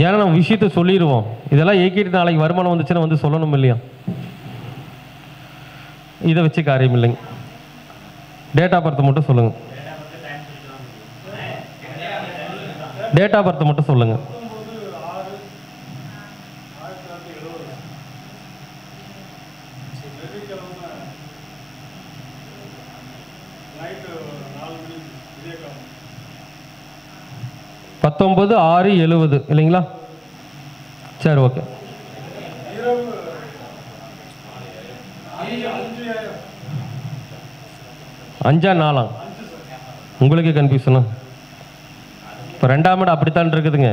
ஏன்னா நம்ம விஷயத்த சொல்லிடுவோம். இதெல்லாம் ஏக்கிட்டு நாளைக்கு வருமானம் வந்துச்சுன்னா வந்து சொல்லணும் இல்லையா? இதை வச்சு காரியம் இல்லைங்க. டேட் ஆஃப் பர்த் மட்டும் சொல்லுங்க. டேட் ஆஃப் பர்த் மட்டும் சொல்லுங்க. பத்தொன்பது 6/70 இல்லைங்களா? சரி, ஓகே. 5/4 உங்களுக்கு கன்ஃபியூஷனா? இப்போ 2ஆம் இடம் அப்படித்தான் இருக்குதுங்க.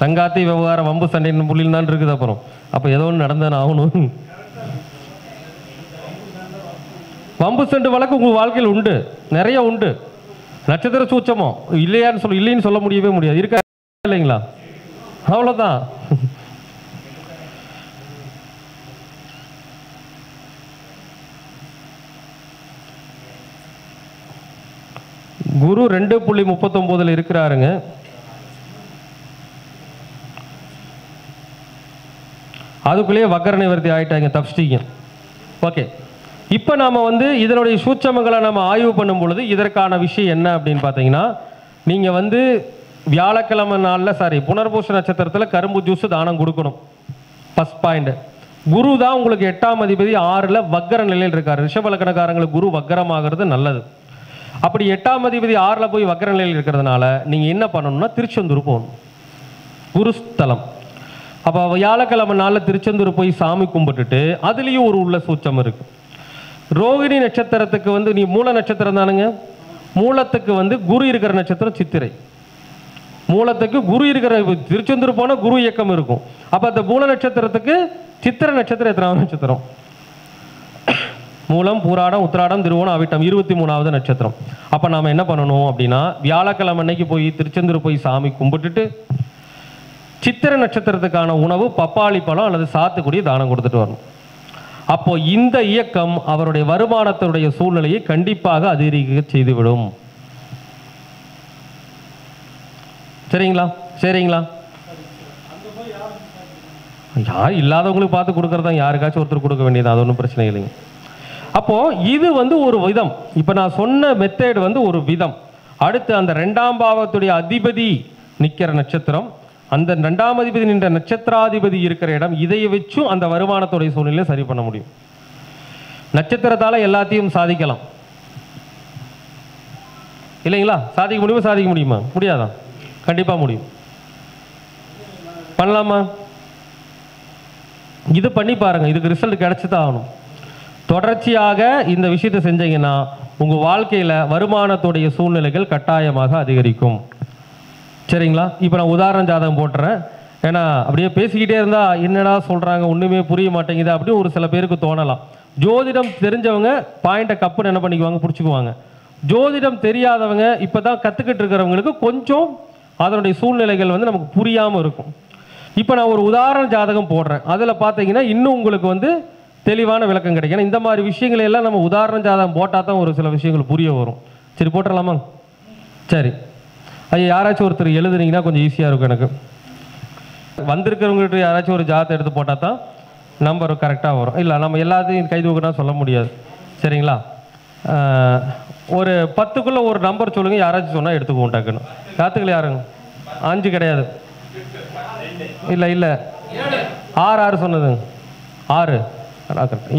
சங்காத்தி விவகாரம், வம்பு சண்டையின் புள்ளியில் தான் இருக்குது. அப்புறம் அப்போ ஏதோ ஒன்று நடந்தானே ஆகணும். வம்பு சண்டை வழக்கு உங்கள் வாழ்க்கையில் உண்டு, நிறைய உண்டு. நட்சத்திர சூட்சமோ இல்லைன்னு சொல்ல முடியவே முடியாது. இருக்கா இல்லைங்களா? அவ்வளோதான். குரு 2.39 இருக்கிறாருங்க. அதுக்குள்ளேயே வக்ர நிவர்த்தி ஆயிட்டாங்க, தப்பிச்சிட்டீங்க. ஓகே. இப்போ நாம் வந்து இதனுடைய சூட்சமங்களை நம்ம ஆய்வு பண்ணும் பொழுது இதற்கான விஷயம் என்ன அப்படின்னு பார்த்தீங்கன்னா, நீங்கள் வந்து வியாழக்கிழமை நாளில் புனர்பூச நட்சத்திரத்தில் கரும்பு ஜூஸ் தானம் கொடுக்கணும். First point. குரு தான் உங்களுக்கு 8ஆம் அதிபதி 6ல் வக்ர நிலையில் இருக்கார். ரிஷப லக்னக்காரங்களுக்கு குரு வக்ரமாகிறது நல்லது. அப்படி 8ஆம் அதிபதி 6ல் போய் வக்ர நிலையில் இருக்கிறதுனால நீங்கள் என்ன பண்ணணும்னா திருச்செந்தூர் போகணும், குருஸ்தலம். அப்போ வியாழக்கிழமை நாளில் திருச்செந்தூர் போய் சாமி கும்பிட்டுட்டு அதுலேயும் ஒரு உள்ள சூட்சம் இருக்குது. ரோகிணி நட்சத்திரத்துக்கு வந்து நீ மூல நட்சத்திரம் தானுங்க. மூலத்துக்கு வந்து குரு இருக்கிற நட்சத்திரம் சித்திரை. மூலத்துக்கு குரு இருக்கிற திருச்செந்தூர் போனால் குரு இயக்கம் இருக்கும். அப்போ அந்த மூல நட்சத்திரத்துக்கு சித்திரை நட்சத்திரம் எத்தனாவது நட்சத்திரம்? மூலம், பூராடம், உத்திராடம், திருவோணம், அவிட்டம் 23வது நட்சத்திரம். அப்போ நாம் என்ன பண்ணணும் அப்படின்னா வியாழக்கிழமை அன்னைக்கு போய் திருச்செந்தூர் போய் சாமி கும்பிட்டுட்டு சித்திரை நட்சத்திரத்துக்கான உணவு பப்பாளி பழம் அல்லது சாத்துக்குடி தானம் கொடுத்துட்டு வரணும். அப்போ இந்த இயக்கம் அவருடைய வருமானத்தினுடைய சூழ்நிலையை கண்டிப்பாக அதிகரிக்க செய்துவிடும். சரிங்களா? யார் இல்லாதவங்களுக்கு பார்த்து கொடுக்கறதா, யாருக்காச்சும் ஒருத்தர் கொடுக்க வேண்டியது, அது ஒன்றும் பிரச்சனை இல்லைங்க. அப்போ இது வந்து ஒரு விதம். இப்போ நான் சொன்ன மெத்தேட் வந்து ஒரு விதம். அடுத்து அந்த 2ஆம் பாவத்துடைய அதிபதி நிற்கிற நட்சத்திரம், அந்த 2ஆம் அதிபதி நின்ற நட்சத்திராதிபதி இருக்கிற இடம், இதை வச்சும் அந்த வருமானத்துடைய சூழ்நிலையை சரி பண்ண முடியும். நட்சத்திரத்தால் எல்லாத்தையும் சாதிக்கலாம் இல்லைங்களா? சாதிக்க முடியுமா? சாதிக்க முடியுமா? முடியாதா? கண்டிப்பாக முடியும். பண்ணலாமா? இது பண்ணி பாருங்க, இதுக்கு ரிசல்ட் கிடைச்சி தான் ஆகணும். தொடர்ச்சியாக இந்த விஷயத்தை செஞ்சீங்கன்னா உங்கள் வாழ்க்கையில் வருமானத்துடைய சூழ்நிலைகள் கட்டாயமாக அதிகரிக்கும். சரிங்களா? இப்போ நான் உதாரண ஜாதகம் போட்டுறேன். ஏன்னா அப்படியே பேசிக்கிட்டே இருந்தால் என்னடா சொல்கிறாங்க ஒன்றுமே புரிய மாட்டேங்குது அப்படின்னு ஒரு சில பேருக்கு தோணலாம். ஜோதிடம் தெரிஞ்சவங்க பாயிண்ட்டை கப்புன்னு என்ன பண்ணிக்குவாங்க, பிடிச்சிக்குவாங்க. ஜோதிடம் தெரியாதவங்க இப்போ தான் கற்றுக்கிட்டு இருக்கிறவங்களுக்கு கொஞ்சம் அதனுடைய சூழ்நிலைகள் வந்து நமக்கு புரியாமல் இருக்கும். இப்போ நான் ஒரு உதாரண ஜாதகம் போடுறேன், அதில் பார்த்தீங்கன்னா இன்னும் உங்களுக்கு தெளிவான விளக்கம் கிடைக்கும். ஏன்னா இந்த மாதிரி விஷயங்களை எல்லாம் நம்ம உதாரண ஜாதகம் போட்டால் தான் ஒரு சில விஷயங்கள் புரிய வரும். சரி, போட்டுடலாமா? சரி, ஐயா யாராச்சும் ஒருத்தர் எழுதுனீங்கன்னா கொஞ்சம் ஈஸியாக இருக்கும். எனக்கு வந்திருக்கிறவங்ககிட்ட யாராச்சும் ஒரு ஜாதகத்தை எடுத்து போட்டால் தான் நம்பர் கரெக்டாக வரும். இல்லை நம்ம எல்லாத்தையும் கை தூக்கினா சொல்ல முடியாது. சரிங்களா? ஒரு 10க்குள்ளே ஒரு நம்பர் சொல்லுங்கள், யாராச்சும் சொன்னால் எடுத்துக்குவோம் டக்குன்னு. காத்துக்கள் யாருங்க? 5 கிடையாது. இல்லை 6 சொன்னதுங்க. 6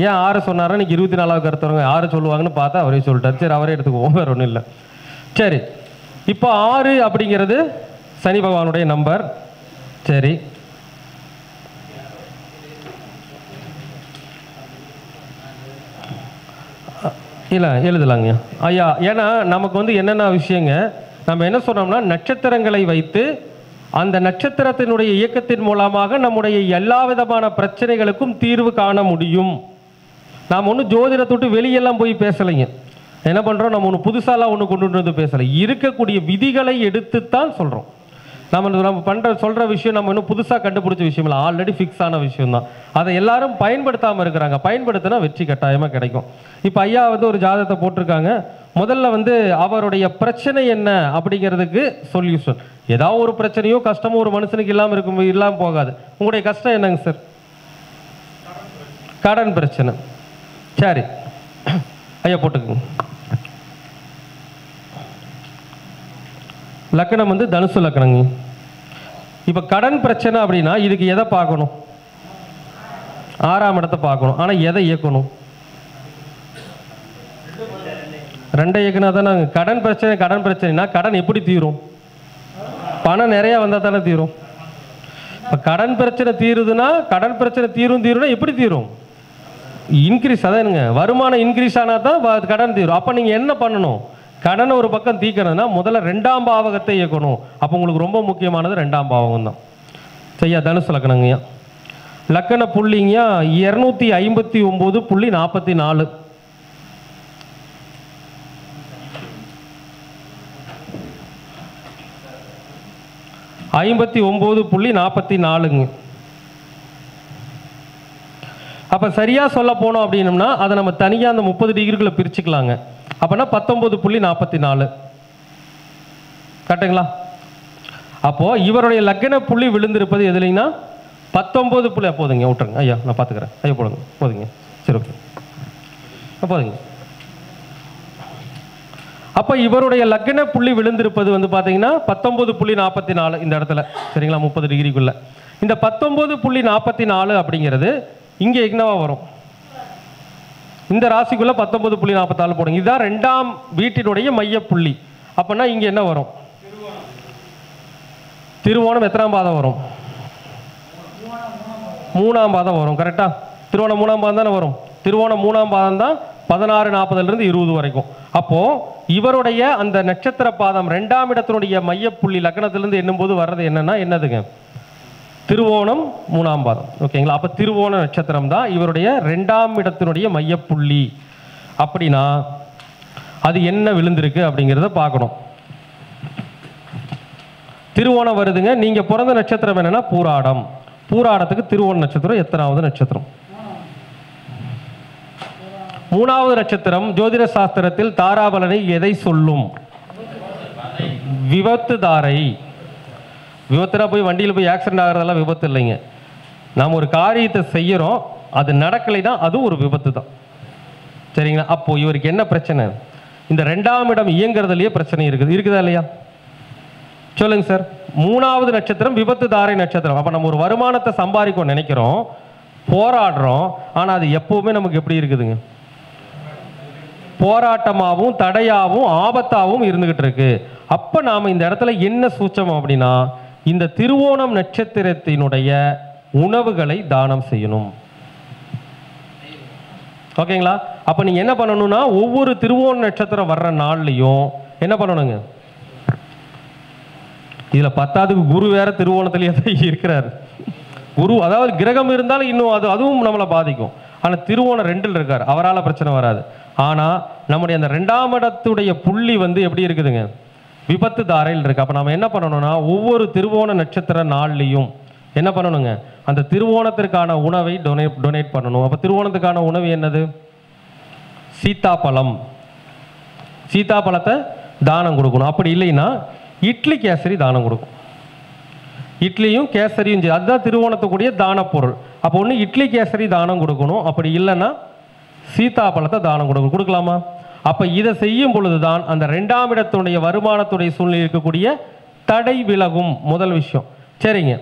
ஏன் 6 சொன்னாரா? இன்னைக்கு 24வது கருத்துறவங்க 6 சொல்லுவாங்கன்னு பார்த்தா அவரே சொல்லிட்டார். சரி, அவரே எடுத்துக்குவோம், வேறு ஒன்றும் இல்லை. சரி, இப்போ 6 அப்படிங்கிறது சனி பகவானுடைய நம்பர். சரி, இல்லை எழுதலாங்க ஐயா. ஏன்னா நமக்கு என்னென்ன விஷயங்க, நம்ம என்ன சொன்னோம்னா நட்சத்திரங்களை வைத்து அந்த நட்சத்திரத்தினுடைய இயக்கத்தின் மூலமாக நம்முடைய எல்லா விதமான பிரச்சனைகளுக்கும் தீர்வு காண முடியும். நாம் ஒன்றும் ஜோதிடத்தை விட்டு வெளியெல்லாம் போய் பேசலைங்க. என்ன பண்ணுறோம், நம்ம ஒன்று புதுசாலாம் ஒன்று கொண்டு வந்து பேசலை. இருக்கக்கூடிய விதிகளை எடுத்துத்தான் சொல்கிறோம். நம்ம சொல்கிற விஷயம் நம்ம இன்னும் புதுசாக கண்டுபிடிச்ச விஷயம் இல்லை, ஆல்ரெடி ஃபிக்ஸ் ஆன விஷயம் தான். அதை எல்லாரும் பயன்படுத்தாமல் இருக்கிறாங்க. பயன்படுத்தினா வெற்றி கட்டாயமாக கிடைக்கும். இப்போ ஐயா ஒரு ஜாதகத்தை போட்டிருக்காங்க. முதல்ல அவருடைய பிரச்சனை என்ன அப்படிங்கிறதுக்கு சொல்யூஷன். ஏதாவது ஒரு பிரச்சனையோ கஷ்டமோ ஒரு மனுஷனுக்கு இல்லாமல் போகாது. உங்களுடைய கஷ்டம் என்னங்க சார்? கடன் பிரச்சனை. சரி ஐயா போட்டுக்குங்க. லக்கணம் தனுசு லக்கணங்க. இப்போ கடன் பிரச்சனை அப்படின்னா இதுக்கு எதை பார்க்கணும்? 6ஆம் இடத்தை பார்க்கணும். ஆனால் எதை இயக்கணும்? 2 இயக்குனா தானே. கடன் பிரச்சனைனா கடன் எப்படி தீரும்? பணம் நிறையா வந்தால் தானே தீரும். இப்போ கடன் பிரச்சனை தீருதுன்னா கடன் பிரச்சனை தீரும்னா எப்படி தீரும்? இன்க்ரீஸ். அதானுங்க, வருமானம் இன்க்ரீஸ் ஆனால் தான் கடன் தீரும். அப்போ நீங்கள் என்ன பண்ணணும்? கடனை ஒரு பக்கம் தீக்கணும்னா முதல்ல 2ஆம் பாவகத்தை இயக்கணும். அப்போ உங்களுக்கு ரொம்ப முக்கியமானது 2ஆம் பாவகம் தான். சரியா? தனுசு லக்கணங்கய்யா. லக்கண புள்ளிங்கய்யா 259.44. 59.44. அப்போ சரியாக சொல்ல போனோம் அப்படின்னம்னா அதை நம்ம தனியாக அந்த 30 டிகிரிக்குள்ள பிரிச்சுக்கலாங்க. அப்போனா 19.44 கரெக்டுங்களா? அப்போது இவருடைய லக்கண புள்ளி விழுந்திருப்பது எதுலைங்கன்னா 19 புள்ளி. போதுங்க, விட்டுருங்க ஐயா, நான் பார்த்துக்கிறேன். ஐயா போடுங்க, போதுங்க. சரி, ஓகே, போதுங்க. அப்போ இவருடைய லக்கண புள்ளி விழுந்திருப்பது பார்த்தீங்கன்னா 19.44 இந்த இடத்துல. சரிங்களா? 30 டிகிரிக்குள்ள. இந்த 19.44 அப்படிங்கிறது இங்கே என்னவா வரும்? இந்த ராசிக்குள்ள 19.44 போடுங்க. இதுதான் 2ஆம் வீட்டினுடைய மைய புள்ளி. அப்போனா இங்கே என்ன வரும்? திருவோணம் எத்தனாம் பாதம் வரும்? 3ஆம் பாதம் வரும். கரெக்டா? திருவோணம் 3ஆம் பாதம் தானே வரும். திருவோணம் 3ஆம் பாதம் தான் 16:40 20 வரைக்கும். அப்போ இவருடைய அந்த நட்சத்திர பாதம் 2ஆம் இடத்தினுடைய மையப்புள்ளி லக்னத்திலிருந்து எண்ணும்போது வர்றது என்னதுங்க? திருவோணம் 3ஆம் பாதம். ஓகேங்களா? அப்போ திருவோண நட்சத்திரம் தான் இவருடைய 2ஆம் இடத்தினுடைய மையப்புள்ளி. அப்படின்னா அது என்ன விழுந்திருக்கு அப்படிங்கிறத பார்க்கணும். திருவோணம் வருதுங்க. நீங்க பிறந்த நட்சத்திரம் என்னன்னா பூராடம். பூராடத்துக்கு திருவோண நட்சத்திரம் எத்தனாவது நட்சத்திரம்? 3வது நட்சத்திரம். ஜோதிட சாஸ்திரத்தில் தாராபலனை எதை சொல்லும்? விபத்து தாரை. விபத்துனா போய் வண்டியில் போய் ஆக்சிடென்ட் ஆகிறதெல்லாம் விபத்து இல்லைங்க. நாம் ஒரு காரியத்தை செய்யறோம், அது நடக்கலைன்னா அது ஒரு விபத்து தான். சரிங்களா? அப்போ இவருக்கு என்ன பிரச்சனை? இந்த 2ஆம் இடம் இயங்குறதுலயே பிரச்சனை இருக்குதா இல்லையா? சொல்லுங்க சார். 3வது நட்சத்திரம் விபத்து தாரை நட்சத்திரம். அப்ப நம்ம ஒரு வருமானத்தை சம்பாதிக்க நினைக்கிறோம், போராடுறோம், ஆனா அது எப்பவுமே நமக்கு எப்படி இருக்குதுங்க? போராட்டமாகவும் தடையாகவும் ஆபத்தாகவும் இருந்துகிட்டு இருக்கு. அப்ப நாம இந்த இடத்துல என்ன சூட்சமம் அப்படின்னா, இந்த திருவோணம் நட்சத்திரத்தினுடைய உணவுகளை தானம் செய்யணும். ஓகேங்களா? அப்ப நீங்க என்ன பண்ணணும்னா, ஒவ்வொரு திருவோண நட்சத்திரம் வர்ற நாள்லையும் என்ன பண்ணணுங்க? இதுல 10வது குரு வேற திருவோணத்திலேயே தான் இருக்கிறார். குரு அதாவது கிரகம் இருந்தாலும் இன்னும் அதுவும் நம்மளை பாதிக்கும். ஆனா திருவோணம் 2ல் இருக்கார், அவரால் பிரச்சனை வராது. ஆனா நம்முடைய அந்த 2ஆம் இடத்துடைய புள்ளி எப்படி இருக்குதுங்க? விபத்து தாரையில் இருக்கு. அப்ப நம்ம என்ன பண்ணணும்னா, ஒவ்வொரு திருவோண நட்சத்திர நாள்லையும் என்ன பண்ணணுங்க? அந்த திருவோணத்திற்கான உணவை டொனேட் பண்ணணும். அப்ப திருவோணத்துக்கான உணவு என்னது? சீத்தாப்பழம். சீத்தாப்பழத்தை தானம் கொடுக்கணும். அப்படி இல்லைன்னா இட்லி கேசரி தானம் கொடுக்கும். இட்லியும் கேசரியும் அதுதான் திருவோணத்துக்குரிய தான பொருள். அப்போ ஒன்று இட்லி கேசரி தானம் கொடுக்கணும், அப்படி இல்லைன்னா சீத்தாப்பழத்தை தானம் கொடுக்கலாமா? அப்போ இதை செய்யும் பொழுதுதான் அந்த 2ஆம் இடத்துடைய வருமானத்துடைய சூழ்நிலை இருக்கக்கூடிய தடை விலகும். முதல் விஷயம். சரிங்க,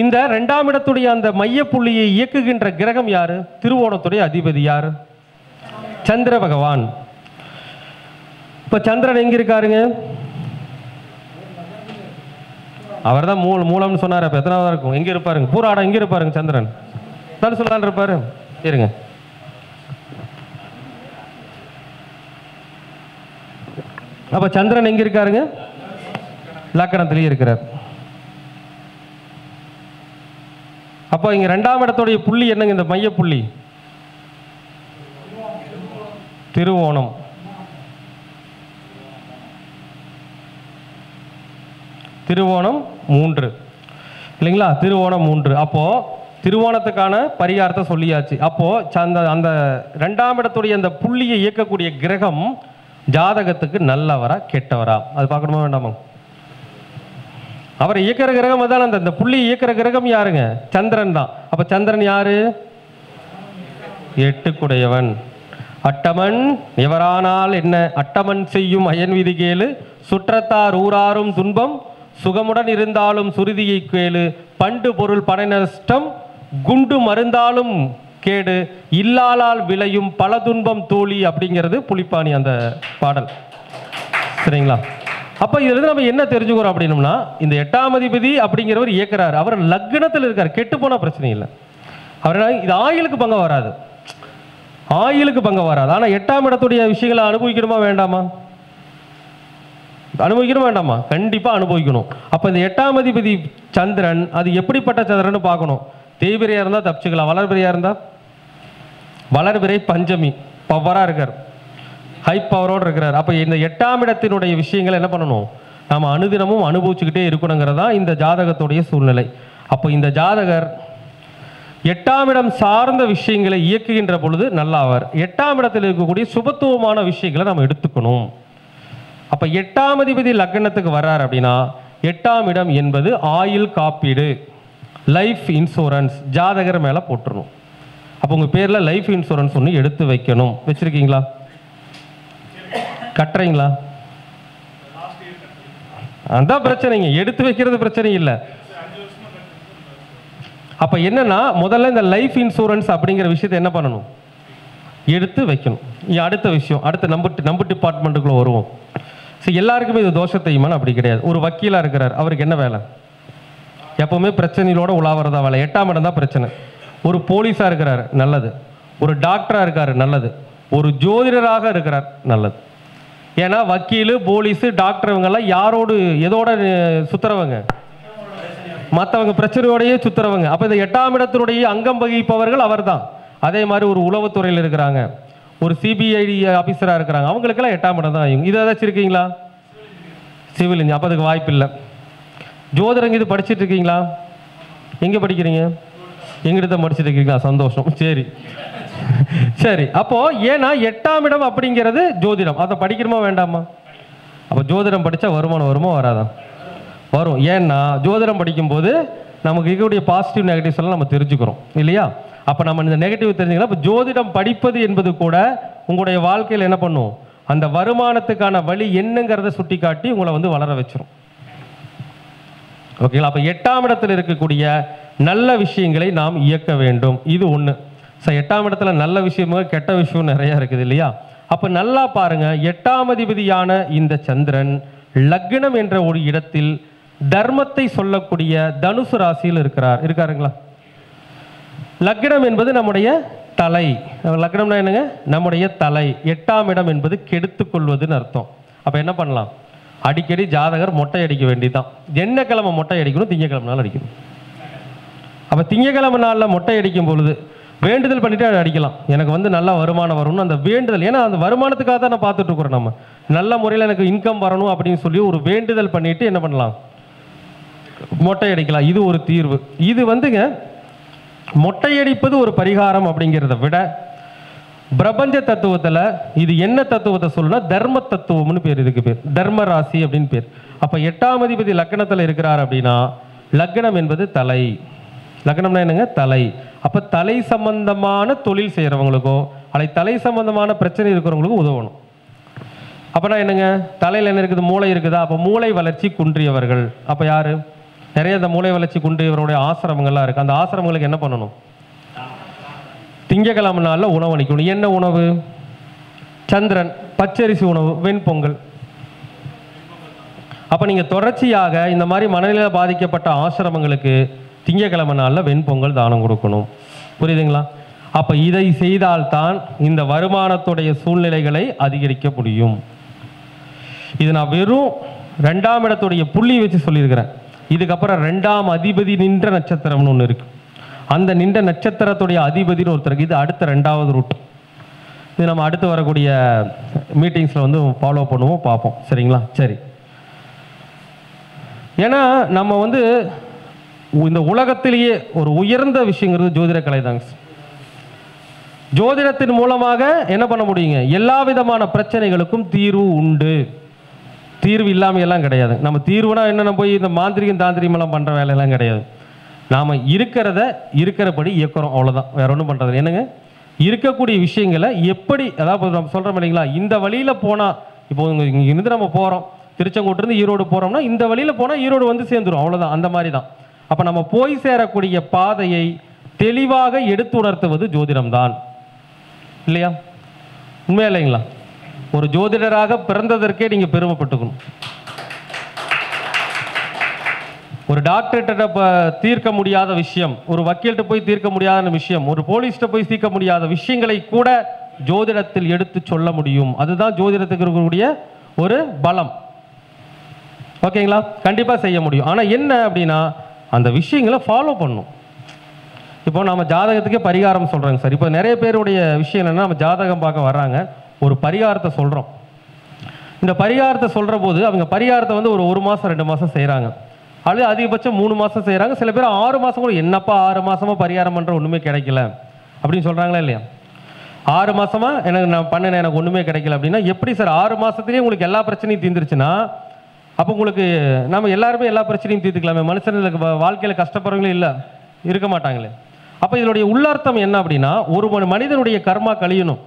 இந்த 2ஆம் இடத்துடைய அந்த மையப்புள்ளியை இயக்குகின்ற கிரகம் யாரு? திருவோணத்துடைய அதிபதி யாரு? சந்திர பகவான். இப்ப சந்திரன் எங்க இருக்காருங்க? அவர் தான் மூலம்னு சொன்னார். அப்ப எத்தனாவதா இருக்கும்? எங்க இருப்பாருங்க? பூராடம் எங்க இருப்பாருங்க? சந்திரன் தான் சொல்லலான் இருப்பாரு. இருங்க, அப்ப சந்திரன் எங்க இருக்காருங்க? லக்கணத்திலேயே இருக்கிறார். அப்போ இங்க 2ஆம் இடத்துடைய புள்ளி என்னங்க? இந்த மைய புள்ளி திருவோணம். திருவோணம் 3 இல்லைங்களா? திருவோணம் 3. அப்போ திருவோணத்துக்கான பரிகாரத்தை சொல்லியாச்சு. அப்போ அந்த 2ஆம் இடத்துடைய அந்த புள்ளியை இயக்கக்கூடிய கிரகம் ஜாதகத்துக்கு நல்லவரா கெட்டவரா அது பார்க்கணுமா வேண்டாமா? அவரை இயக்கிற கிரகம் அதான். அந்த புள்ளி இயக்கிற கிரகம் யாருங்க? சந்திரன் தான். அப்ப சந்திரன் யாரு? 8குடையவன். அட்டமன் எவரானால் என்ன அட்டமன் செய்யும் அயன் விதி கேளு, சுற்றத்தார் ஊராரும் துன்பம், சுகமுடன் இருந்தாலும் சுருதியை கேளு, பண்டு பொருள் படை நஷ்டம், குண்டு மருந்தாலும் கேடு, இல்லாளால் விளையும் பல துன்பம் தோழி அப்படிங்கிறது புலிப்பாணி அந்த பாடல். சரிங்களா? அப்ப இதுல நம்ம என்ன தெரிஞ்சுக்கிறோம் அப்படின்னோம்னா, இந்த 8ஆம் அதிபதி அப்படிங்கிறவர் இயக்குறாரு. அவர் லக்னத்தில் இருக்கார். கெட்டு போனா பிரச்சனை இல்லை. அவர் இது ஆயுளுக்கு பங்கம் வராது, ஆயுளுக்கு பங்கம் வராது. ஆனா 8ஆம் இடத்துடைய விஷயங்களை அனுபவிக்கணுமா வேண்டாமா? அனுபவிக்கணும் வேண்டாமா? கண்டிப்பா அனுபவிக்கணும். அப்ப இந்த 8ஆம் அதிபதி சந்திரன் அது எப்படிப்பட்ட சந்திரன் பார்க்கணும். தேய்பிரையா இருந்தா தப்பிச்சுக்கலாம், வளர்பிரையா இருந்தா வளர்பிறை பஞ்சமி பவரா இருக்கார், ஹை பவரோடு இருக்கிறார். அப்ப இந்த 8ஆம் இடத்தினுடைய விஷயங்களை என்ன பண்ணணும்? நாம அனுதினமும் அனுபவிச்சுக்கிட்டே இருக்கணுங்கிறதா இந்த ஜாதகத்துடைய சூழ்நிலை. அப்போ இந்த ஜாதகர் 8ஆம் இடம் சார்ந்த விஷயங்களை இயக்குகின்ற பொழுது நல்லாவர். 8ஆம் இடத்தில் இருக்கக்கூடிய சுபத்துவமான விஷயங்களை நம்ம எடுத்துக்கணும். அப்ப 8ஆம் அதிபதி லக்னத்துக்கு வர்றார் அப்படின்னா 8ஆம் இடம் என்பது ஆயுள் காப்பீடு, லைஃப் இன்சூரன்ஸ் ஜாதகர் மேல போட்டுருணும். அப்போ உங்க பேர்ல லைஃப் இன்சூரன்ஸ் ஒன்று எடுத்து வைக்கணும். வச்சிருக்கீங்களா? கட்டுறீங்களா? அதான் பிரச்சனைங்க. எடுத்து வைக்கிறது பிரச்சனை இல்லை. அப்ப என்னன்னா, முதல்ல இந்த லைஃப் இன்சூரன்ஸ் அப்படிங்கிற விஷயத்தை என்ன பண்ணணும்? எடுத்து வைக்கணும். அடுத்த விஷயம், அடுத்த நம்ம டிபார்ட்மெண்ட்டுக்குள்ள வருவோம். சரி, எல்லாருக்குமே இது தோஷம் தெரியுமா? அப்படி கிடையாது. ஒரு வக்கீலா இருக்கிறார், அவருக்கு என்ன வேலை? எப்பவுமே பிரச்சனைகளோட உலாவறதா வேலை. 8ஆம் இடம் தான் பிரச்சனை. ஒரு போலீஸா இருக்கிறார், நல்லது. ஒரு டாக்டரா இருக்காரு, நல்லது. ஒரு ஜோதிடராக இருக்கிறார், நல்லது. ஏன்னா வக்கீலு, போலீஸு, டாக்டர் இவங்கெல்லாம் யாரோடு எதோட சுத்துறவங்க? மற்றவங்க பிரச்சனையோடையே சுத்துறவங்க. அப்போ இந்த 8ஆம் இடத்தினுடைய அங்கம் வகிப்பவர்கள் அவர் தான். அதே மாதிரி ஒரு உளவுத்துறையில் இருக்கிறாங்க, ஒரு சிபிஐடி ஆஃபீஸராக இருக்கிறாங்க, அவங்களுக்கெல்லாம் 8ஆம் இடம் தான். இதை ஏதாச்சும் இருக்கீங்களா? Civil engineer. அப்போ அதுக்கு வாய்ப்பு இல்லை. ஜோதிடங்க இது படிச்சுட்டு இருக்கீங்களா? எங்கே படிக்கிறீங்க? எங்கிட்ட தான் படிச்சுட்டு இருக்கீங்களா? சந்தோஷம். சரி சரி. அப்போ ஏன்னா 8ஆம் இடம் அப்படிங்கிறது ஜோதிடம், அதை படிக்கணுமா வேண்டாமா? அப்போ ஜோதிடம் படித்தா வருமானம் வருமா வராதா? வரும். ஏன்னா ஜோதிடம் படிக்கும்போது நமக்கு இருக்கக்கூடிய பாசிட்டிவ் நெகட்டிவ்ஸ் எல்லாம் நம்ம தெரிஞ்சுக்கிறோம் இல்லையா? அப்போ நம்ம இந்த நெகட்டிவ் தெரிஞ்சுக்கலாம். இப்போ ஜோதிடம் படிப்பது என்பது கூட உங்களுடைய வாழ்க்கையில் என்ன பண்ணும்? அந்த வருமானத்துக்கான வழி என்னங்கிறத சுட்டி காட்டி உங்களை வந்து வளர வச்சிரும். ஓகேங்களா? அப்போ 8ஆம் இடத்தில் இருக்கக்கூடிய நல்ல விஷயங்களை நாம் இயக்க வேண்டும். இது ஒன்று. ஸோ 8ஆம் இடத்துல நல்ல விஷயமும் கெட்ட விஷயம் நிறையா இருக்குது இல்லையா? அப்போ நல்லா பாருங்க, 8ஆம் அதிபதியான இந்த சந்திரன் லக்னம் என்ற ஒரு இடத்தில் தர்மத்தை சொல்லக்கூடிய தனுசு ராசியில் இருக்காருங்களா? லக்னம் என்பது நம்முடைய தலை. லக்னம்னா என்னங்க? நம்முடைய தலை. 8ஆம் இடம் என்பது கெடுத்துக் கொள்வதுன்னு அர்த்தம். அப்போ என்ன பண்ணலாம்? அடிக்கடி ஜாதகர் மொட்டை அடிக்க வேண்டியதுதான். என்ன கிழமை மொட்டை அடிக்கணும்? திங்கக்கிழமை நாள் அடிக்கணும். அப்போ திங்கக்கிழமை நாளில் மொட்டை அடிக்கும் பொழுது வேண்டுதல் பண்ணிட்டு அதை அடிக்கலாம். எனக்கு வந்து நல்ல வருமானம் வரணும்னு அந்த வேண்டுதல், ஏன்னா அந்த வருமானத்துக்காக தான் நான் பார்த்துட்டு இருக்கிறோம். நம்ம நல்ல முறையில் எனக்கு இன்கம் வரணும் அப்படின்னு சொல்லி ஒரு வேண்டுதல் பண்ணிட்டு என்ன பண்ணலாம்? மொட்டை அடிக்கலாம். இது ஒரு தீர்வு. இது வந்துங்க மொட்டையடிப்பது ஒரு பரிகாரம் அப்படிங்கிறத விட பிரபஞ்ச தத்துவத்தில் இது என்ன தத்துவத்தை சொல்லுனா தர்ம தத்துவம்னு பேர். இதுக்கு பேர் தர்ம ராசி அப்படின்னு பேர். அப்போ 8ஆம் அதிபதி லக்னத்தில் இருக்கிறார் அப்படின்னா லக்னம் என்பது தலை. லக்னம்னா என்னங்க? தலை. அப்போ தலை சம்பந்தமான தொழில் செய்கிறவங்களுக்கோ அல்லது தலை சம்பந்தமான பிரச்சனை இருக்கிறவங்களுக்கும் உதவணும். அப்போனா என்னங்க? தலையில் என்ன இருக்குது? மூளை இருக்குதா? அப்போ மூளை வளர்ச்சி குன்றியவர்கள். அப்போ யார்? நிறைய இந்த மூளை வளர்ச்சி குன்றியவருடைய ஆசிரமங்கள்லாம் இருக்குது. அந்த ஆசிரமங்களுக்கு என்ன பண்ணணும்? திங்கக்கிழமை நாளில் உணவு அளிக்கணும். என்ன உணவு? சந்திரன், பச்சரிசி உணவு, வெண்பொங்கல். அப்போ நீங்கள் தொடர்ச்சியாக இந்த மாதிரி மனநிலை பாதிக்கப்பட்ட ஆசிரமங்களுக்கு திங்கக்கிழமை நாளில் வெண்பொங்கல் தானம் கொடுக்கணும். புரியுதுங்களா? அப்போ இதை செய்தால்தான் இந்த வருமானத்துடைய சூழ்நிலைகளை அதிகரிக்க முடியும். இது நான் வெறும் 2ஆம் இடத்துடைய புள்ளி வச்சு சொல்லியிருக்கிறேன். இதுக்கப்புறம் 2ஆம் அதிபதி நின்ற நட்சத்திரம்னு ஒன்று இருக்கு. அந்த நின்ற நட்சத்திரத்துடைய அதிபதினு ஒருத்தருக்கு. இது அடுத்த 2வது ரூட். இது நம்ம அடுத்து வரக்கூடிய மீட்டிங்ஸில் வந்து ஃபாலோ பண்ணுவோம், பார்ப்போம். சரிங்களா? சரி. ஏன்னா நம்ம வந்து இந்த உலகத்திலேயே ஒரு உயர்ந்த விஷயங்கிறது ஜோதிட கலை தாங்க. ஜோதிடத்தின் மூலமாக என்ன பண்ண முடியுங்க? எல்லா விதமான பிரச்சனைகளுக்கும் தீர்வு உண்டு. தீர்வு இல்லாமல் எல்லாம் கிடையாது. நம்ம தீர்வுனா என்னென்ன போய் இந்த மாந்திரிகம் தாந்திரிகமெல்லாம் பண்ணுற வேலையெல்லாம் கிடையாது. நாம் இருக்கிறத இருக்கிறபடி இயக்கிறோம், அவ்வளோதான். வேற ஒன்றும் பண்ணுறது என்னங்க? இருக்கக்கூடிய விஷயங்களை எப்படி, அதாவது நம்ம சொல்கிறோம் இல்லைங்களா, இந்த வழியில் போனால், இப்போ இங்கிருந்து நம்ம போகிறோம், திருச்செங்கோட்டிலிருந்து ஈரோடு போகிறோம்னா இந்த வழியில் போனால் ஈரோடு வந்து சேர்ந்துடும், அவ்வளோதான். அந்த மாதிரி தான். அப்போ நம்ம போய் சேரக்கூடிய பாதையை தெளிவாக எடுத்து உணர்த்துவது ஜோதிடம்தான், இல்லையா? உண்மையா இல்லைங்களா? ஒரு ஜோதிடராக பிறந்ததற்கே நீங்கள் பெருமைப்பட்டுக்கணும். ஒரு டாக்டர்கிட்ட தீர்க்க முடியாத விஷயம், ஒரு வக்கீல்கிட்ட போய் தீர்க்க முடியாத விஷயம், ஒரு போலீஸ்கிட்ட போய் தீர்க்க முடியாத விஷயங்களை கூட ஜோதிடத்தில் எடுத்து சொல்ல முடியும். அதுதான் ஜோதிடத்துக்கு இருக்கக்கூடிய ஒரு பலம். ஓகேங்களா? கண்டிப்பாக செய்ய முடியும். ஆனால் என்ன அப்படின்னா அந்த விஷயங்களை ஃபாலோ பண்ணும். இப்போ நம்ம ஜாதகத்துக்கே பரிகாரம் சொல்கிறோங்க சார். இப்போ நிறைய பேருடைய விஷயம் என்னென்னா, நம்ம ஜாதகம் பார்க்க வர்றாங்க, ஒரு பரிகாரத்தை சொல்கிறோம். இந்த பரிகாரத்தை சொல்கிற போது அவங்க பரிகாரத்தை வந்து ஒரு மாதம் 2 மாதம் செய்கிறாங்க, அது அதிகபட்சம் 3 மாதம் செய்கிறாங்க. சில பேர் 6 மாதம் கூட, என்னப்பா 6 மாதமாக பரிகாரம் பண்ணுற ஒன்றுமே கிடைக்கல அப்படின்னு சொல்கிறாங்களா இல்லையா? 6 மாதமாக எனக்கு நான் பண்ணினேன், எனக்கு ஒன்றுமே கிடைக்கல அப்படின்னா எப்படி சார்? 6 மாதத்துலேயே உங்களுக்கு எல்லா பிரச்சனையும் தீர்ந்துருச்சுன்னா அப்போ உங்களுக்கு நம்ம எல்லாருமே எல்லா பிரச்சனையும் தீர்த்துக்கலாமே. மனுஷனுக்கு வாழ்க்கையில் கஷ்டப்படுறவங்களே இல்லை, இருக்க மாட்டாங்களே. அப்போ இதனுடைய உள்ளார்த்தம் என்ன அப்படின்னா, ஒரு மனிதனுடைய கர்மா கழியணும்.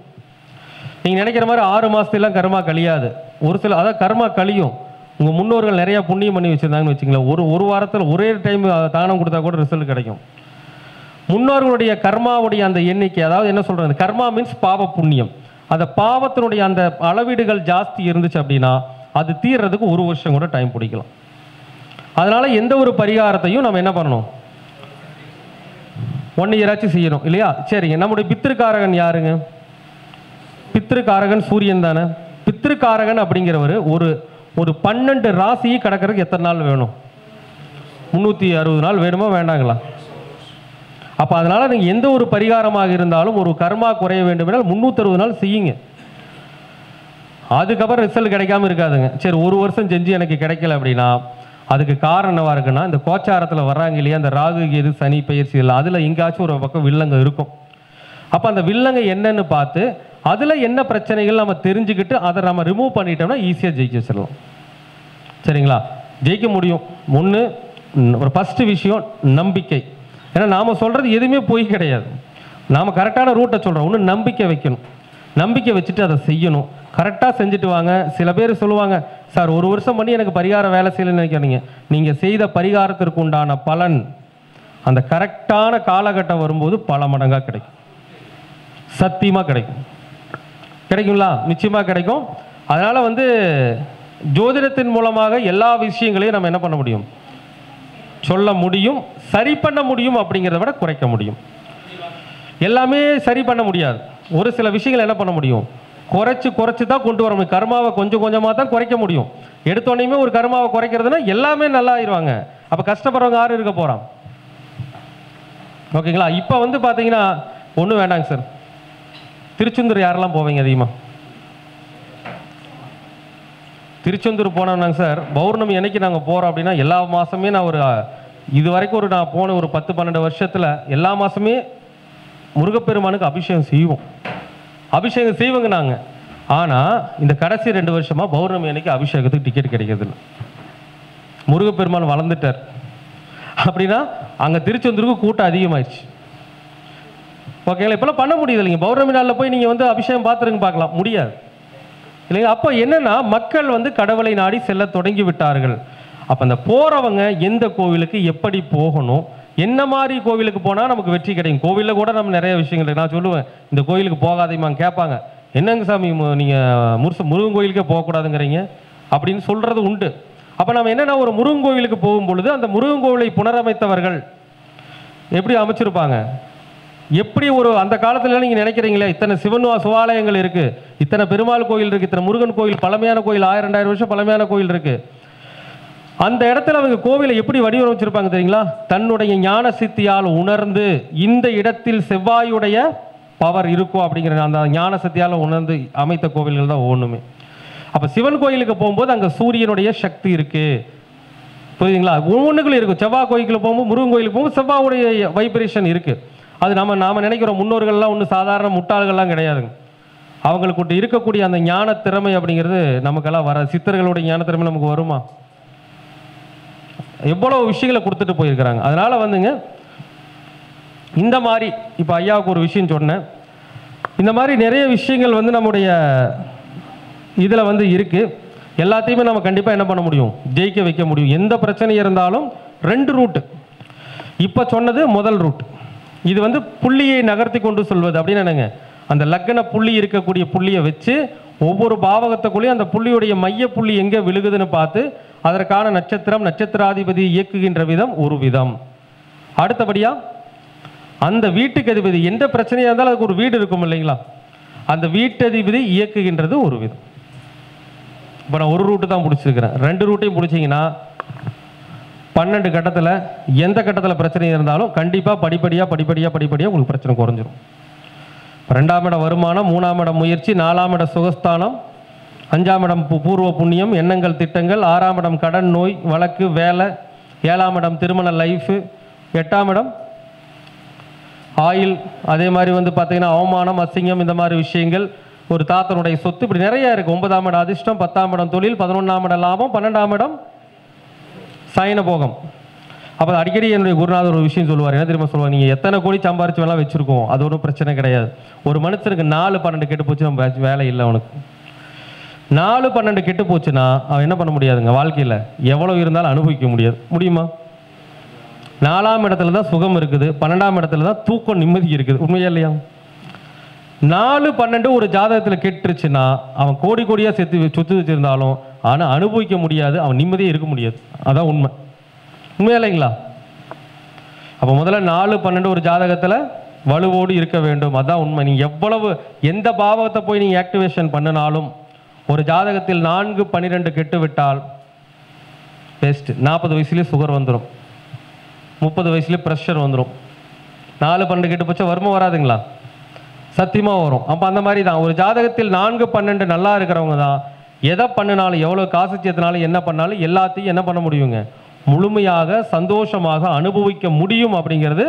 நீங்கள் நினைக்கிற மாதிரி 6 மாதத்துலாம் கர்மா கழியாது. ஒரு சில அதாவது கர்மா கழியும். உங்கள் முன்னோர்கள் நிறையா புண்ணியம் பண்ணி வச்சுருந்தாங்கன்னு வச்சுங்களேன், ஒரு வாரத்தில் ஒரே டைம் தானம் கொடுத்தா கூட ரிசல்ட் கிடைக்கும். முன்னோர்களுடைய கர்மாவுடைய அந்த எண்ணிக்கை, அதாவது என்ன சொல்கிறது, கர்மா மீன்ஸ் பாவ புண்ணியம். அந்த பாவத்தினுடைய அந்த அளவீடுகள் ஜாஸ்தி இருந்துச்சு அப்படின்னா அது தீர்றதுக்கு 1 வருஷம் கூட டைம் பிடிக்கலாம். அதனால் எந்த ஒரு பரிகாரத்தையும் நம்ம என்ன பண்ணணும், 1 இயராச்சும் செய்யணும், இல்லையா? சரிங்க. நம்முடைய பித்திருக்காரகன் யாருங்க? பித்திருக்காரகன் சூரியன் தானே. பித்திருக்காரகன் அப்படிங்கிறவர் ஒரு 12 ராசியை கடக்கிறதுக்கு எத்தனை நாள் வேணும்? 360 நாள் வேணுமா வேண்டாங்களா? அப்போ அதனால் நீங்கள் எந்த ஒரு பரிகாரமாக இருந்தாலும் ஒரு கர்மா குறைய வேண்டுமென்றால் 360 நாள் செய்யுங்க. அதுக்கப்புறம் ரிசல்ட் கிடைக்காம இருக்காதுங்க. சரி, 1 வருஷம் செஞ்சு எனக்கு கிடைக்கல அப்படின்னா அதுக்கு காரணம் என்னவா இருக்குன்னா, இந்த கோச்சாரத்தில் வர்றாங்க இல்லையா, அந்த ராகு கேது சனி பயிற்சி இல்லை, அதில் எங்கேயாச்சும் ஒரு பக்கம் வில்லங்க இருக்கும். அப்போ அந்த வில்லங்க என்னன்னு பார்த்து அதில் என்ன பிரச்சனைகள் நம்ம தெரிஞ்சுக்கிட்டு அதை நம்ம ரிமூவ் பண்ணிட்டோம்னா ஈஸியாக ஜெயிக்க வச்சிடலாம். சரிங்களா? ஜெயிக்க முடியும். ஒரு ஃபஸ்ட்டு விஷயம் நம்பிக்கை. ஏன்னா நாம் சொல்கிறது எதுவுமே பொய் கிடையாது, நாம் கரெக்டான ரூட்டை சொல்கிறோம். ஒன்று நம்பிக்கை வைக்கணும், நம்பிக்கை வச்சுட்டு அதை செய்யணும். கரெக்டாக செஞ்சுட்டு வாங்க. சில பேர் சொல்லுவாங்க, சார் 1 வருஷம் பண்ணி எனக்கு பரிகார வேலை செய்யலன்னு நினைக்கிறீங்க. நீங்கள் செய்த பரிகாரத்திற்கு உண்டான பலன் அந்த கரெக்டான காலகட்டம் வரும்போது பல மடங்காக கிடைக்கும். சத்தியமாக கிடைக்கும். கிடைக்குங்களா? நிச்சயமாக கிடைக்கும். அதனால் வந்து ஜோதிடத்தின் மூலமாக எல்லா விஷயங்களையும் நம்ம என்ன பண்ண முடியும்? சொல்ல முடியும். சரி பண்ண முடியும். அப்படிங்கிறத விட குறைக்க முடியும். எல்லாமே சரி பண்ண முடியாது. ஒரு சில விஷயங்களை என்ன பண்ண முடியும்? குறைச்சி தான் கொண்டு வர முடியும். கர்மாவை கொஞ்சம் கொஞ்சமாக தான் குறைக்க முடியும். எடுத்தோடனே ஒரு கர்மாவை குறைக்கிறதுனா எல்லாமே நல்லா ஆயிடுவாங்க. அப்போ கஷ்டப்படுறவங்க யாரும் இருக்க போகிறான்? ஓகேங்களா? இப்போ வந்து பார்த்தீங்கன்னா ஒன்றும் வேண்டாங்க சார். திருச்செந்தூர் யாரெல்லாம் போவீங்க அதிகமாக? திருச்செந்தூர் போனோம்னாங்க சார், பௌர்ணமி அன்னைக்கு நாங்கள் போகிறோம் அப்படின்னா எல்லா மாதமே நான் இது வரைக்கும் நான் போன ஒரு 10-12 வருஷத்தில் எல்லா மாதமே முருகப்பெருமானுக்கு அபிஷேகம் செய்வோங்க நாங்கள். ஆனால் இந்த கடைசி 2 வருஷமாக பௌர்ணமி அன்னைக்கு அபிஷேகத்துக்கு டிக்கெட் கிடைக்கிறது இல்லை. முருகப்பெருமான் வளர்ந்துட்டார் அப்படின்னா அங்கே திருச்செந்தூருக்கு கூட்டம் அதிகமாகிடுச்சு. ஓகேங்களா? இப்போலாம் பண்ண முடியுது இல்லைங்க. பௌர்ணமி நாளில் போய் நீங்கள் வந்து அபிஷேகம் பார்த்துருங்க பார்க்கலாம் முடியாது இல்லைங்க. அப்போ என்னன்னா மக்கள் வந்து கடவுளை நாடி செல்ல தொடங்கி விட்டார்கள். அப்போ அந்த போகிறவங்க எந்த கோவிலுக்கு எப்படி போகணும், என்ன மாதிரி கோவிலுக்கு போனால் நமக்கு வெற்றி கிடைக்கும். கோவிலில் கூட நம்ம நிறைய விஷயங்கள் இருக்குது. நான் சொல்லுவேன், இந்த கோவிலுக்கு போகாதீங்கன்னு கேட்பாங்க. என்னங்க சாமி நீங்கள் முருகன் கோயிலுக்கே போகக்கூடாதுங்கிறீங்க அப்படின்னு சொல்கிறது உண்டு. அப்போ நம்ம என்னென்னா ஒரு முருகன் கோவிலுக்கு போகும் பொழுது அந்த முருகன் கோவிலை புனரமைத்தவர்கள் எப்படி அமைச்சிருப்பாங்க, எப்படி அந்த காலத்தில் நீங்கள் நினைக்கிறீங்களே இத்தனை சிவாலயங்கள் இருக்குது, இத்தனை பெருமாள் கோயில் இருக்குது, இத்தனை முருகன் கோயில் பழமையான கோயில் 1000-2000 வருஷம் பழமையான கோயில் இருக்குது. அந்த இடத்துல அவங்க கோவிலை எப்படி வடிவமைச்சிருப்பாங்க தெரியுங்களா? தன்னுடைய ஞான சித்தியால் உணர்ந்து இந்த இடத்தில் செவ்வாயுடைய பவர் இருக்கும் அப்படிங்கிற அந்த ஞான சக்தியால் உணர்ந்து அமைத்த கோவில்கள் தான் ஒவ்வொன்றுமே. அப்போ சிவன் கோயிலுக்கு போகும்போது அங்கே சூரியனுடைய சக்தி இருக்குது. புரியுதுங்களா? ஒவ்வொன்றுகளும் இருக்கும். செவ்வாய் கோயிலுக்கு போகும்போது முருகன் கோயிலுக்கு போகும்போது செவ்வாயுடைய வைப்ரேஷன் இருக்குது. அது நாம் நினைக்கிறோம் முன்னோர்கள்லாம் ஒன்றும் சாதாரண முட்டாள்கள்லாம் கிடையாதுங்க. அவங்களுக்கு இருக்கக்கூடிய அந்த ஞான திறமை அப்படிங்கிறது நமக்கெல்லாம் வர சித்தர்களுடைய ஞான திறமை நமக்கு வருமா? எவ்வளோ விஷயங்களை கொடுத்துட்டு போயிருக்கிறாங்க. அதனால் வந்துங்க இந்த மாதிரி இப்போ ஐயாவுக்கு ஒரு விஷயம் சொன்னேன். இந்த மாதிரி நிறைய விஷயங்கள் வந்து நம்முடைய இதில் வந்து இருக்குது. எல்லாத்தையுமே நம்ம கண்டிப்பாக என்ன பண்ண முடியும்? ஜெயிக்க வைக்க முடியும். எந்த பிரச்சனை இருந்தாலும் 2 ரூட்டு. இப்போ சொன்னது முதல் ரூட். இது வந்து புள்ளியை நகர்த்தி கொண்டு சொல்வது அப்படின்னு என்னங்க, அந்த லக்ன புள்ளி இருக்கக்கூடிய புள்ளியை வச்சு ஒவ்வொரு பாவகத்துக்குள்ளேயும் அந்த புள்ளியுடைய மைய புள்ளி எங்கே விழுகுதுன்னு பார்த்து அதற்கான நட்சத்திரம் நட்சத்திராதிபதி இயக்குகின்ற விதம் ஒரு விதம். அடுத்தபடியாக அந்த வீட்டுக்கு அதிபதி எந்த பிரச்சனையாக இருந்தாலும் அதுக்கு ஒரு வீடு இருக்கும் இல்லைங்களா, அந்த வீட்டதிபதி இயக்குகின்றது ஒரு விதம். இப்போ நான் ஒரு ரூட்டு தான் பிடிச்சிருக்கிறேன். 2 ரூட்டையும் பிடிச்சிங்கன்னா 12 கட்டத்தில் எந்த கட்டத்தில் பிரச்சனை இருந்தாலும் கண்டிப்பாக படிப்படியாக உங்களுக்கு பிரச்சனை குறைஞ்சிரும். 2ஆம் இடம் வருமானம், 3ஆம் இடம் முயற்சி, 4ஆம் இடம் சுகஸ்தானம், 5ஆம் இடம் பூர்வ புண்ணியம் எண்ணங்கள் திட்டங்கள், 6ஆம் இடம் கடன் நோய் வழக்கு வேலை, 7ஆம் இடம் திருமண லைஃபு, 8ஆம் இடம் ஆயில், அதே மாதிரி வந்து பார்த்தீங்கன்னா அவமானம் அசிங்கம் இந்த மாதிரி விஷயங்கள், ஒரு தாத்தனுடைய சொத்து, இப்படி நிறைய இருக்குது. 9ஆம் இடம் அதிர்ஷ்டம், 10ஆம் இடம் தொழில், 11ஆம் இடம் லாபம், 12ஆம் இடம் சயன போகம். அப்போ அடிக்கடி என்னுடைய குருநாதர் ஒரு விஷயம் சொல்லுவார். என்ன தெரியுமா சொல்லுவாங்க, நீங்கள் எத்தனை கோடி சம்பாரிச்சு வேணால் வச்சுருக்கோம், அது ஒன்றும் பிரச்சனை கிடையாது. ஒரு மனுஷனுக்கு 4-12 கெட்டு போச்சு, நம்ம வேலை இல்லை அவனுக்கு. 4-12 கெட்டு போச்சுன்னா அவன் என்ன பண்ண முடியாதுங்க, வாழ்க்கையில் எவ்வளோ இருந்தாலும் அனுபவிக்க முடியுமா? 4ஆம் இடத்துல தான் சுகம் இருக்குது, 12ஆம் இடத்துல தான் தூக்கம் நிம்மதி இருக்குது. உண்மையா இல்லையா? 4-12 ஒரு ஜாதகத்தில் கெட்டுருச்சுன்னா அவன் கோடியாக சொத்து வச்சுருந்தாலும் ஆனால் அனுபவிக்க முடியாது, அவன் நிம்மதியே இருக்க முடியாது. அதான் உண்மையா இல்லைங்களா? அப்போ முதல்ல 4-12 ஒரு ஜாதகத்தில் வலுவோடு இருக்க வேண்டும். அதான் உண்மை. நீங்கள் எவ்வளவு எந்த பாவகத்தை போய் நீங்கள் ஆக்டிவேஷன் பண்ணினாலும் ஒரு ஜாதகத்தில் 4-12 கெட்டு விட்டால் பெஸ்ட். 40 வயசுலேயே சுகர் வந்துடும், 30 வயசுலேயே ப்ரெஷர் வந்துடும். 4-12 கெட்டு போச்சா வருமா வராதுங்களா? சத்தியமாக வரும். அப்போ அந்த மாதிரி தான் ஒரு ஜாதகத்தில் 4-12 நல்லா இருக்கிறவங்க தான் எதை பண்ணினாலும் எவ்வளோ காசு சேர்த்தினாலும் என்ன பண்ணாலும் எல்லாத்தையும் என்ன பண்ண முடியுங்க, முழுமையாக சந்தோஷமாக அனுபவிக்க முடியும். அப்படிங்கிறது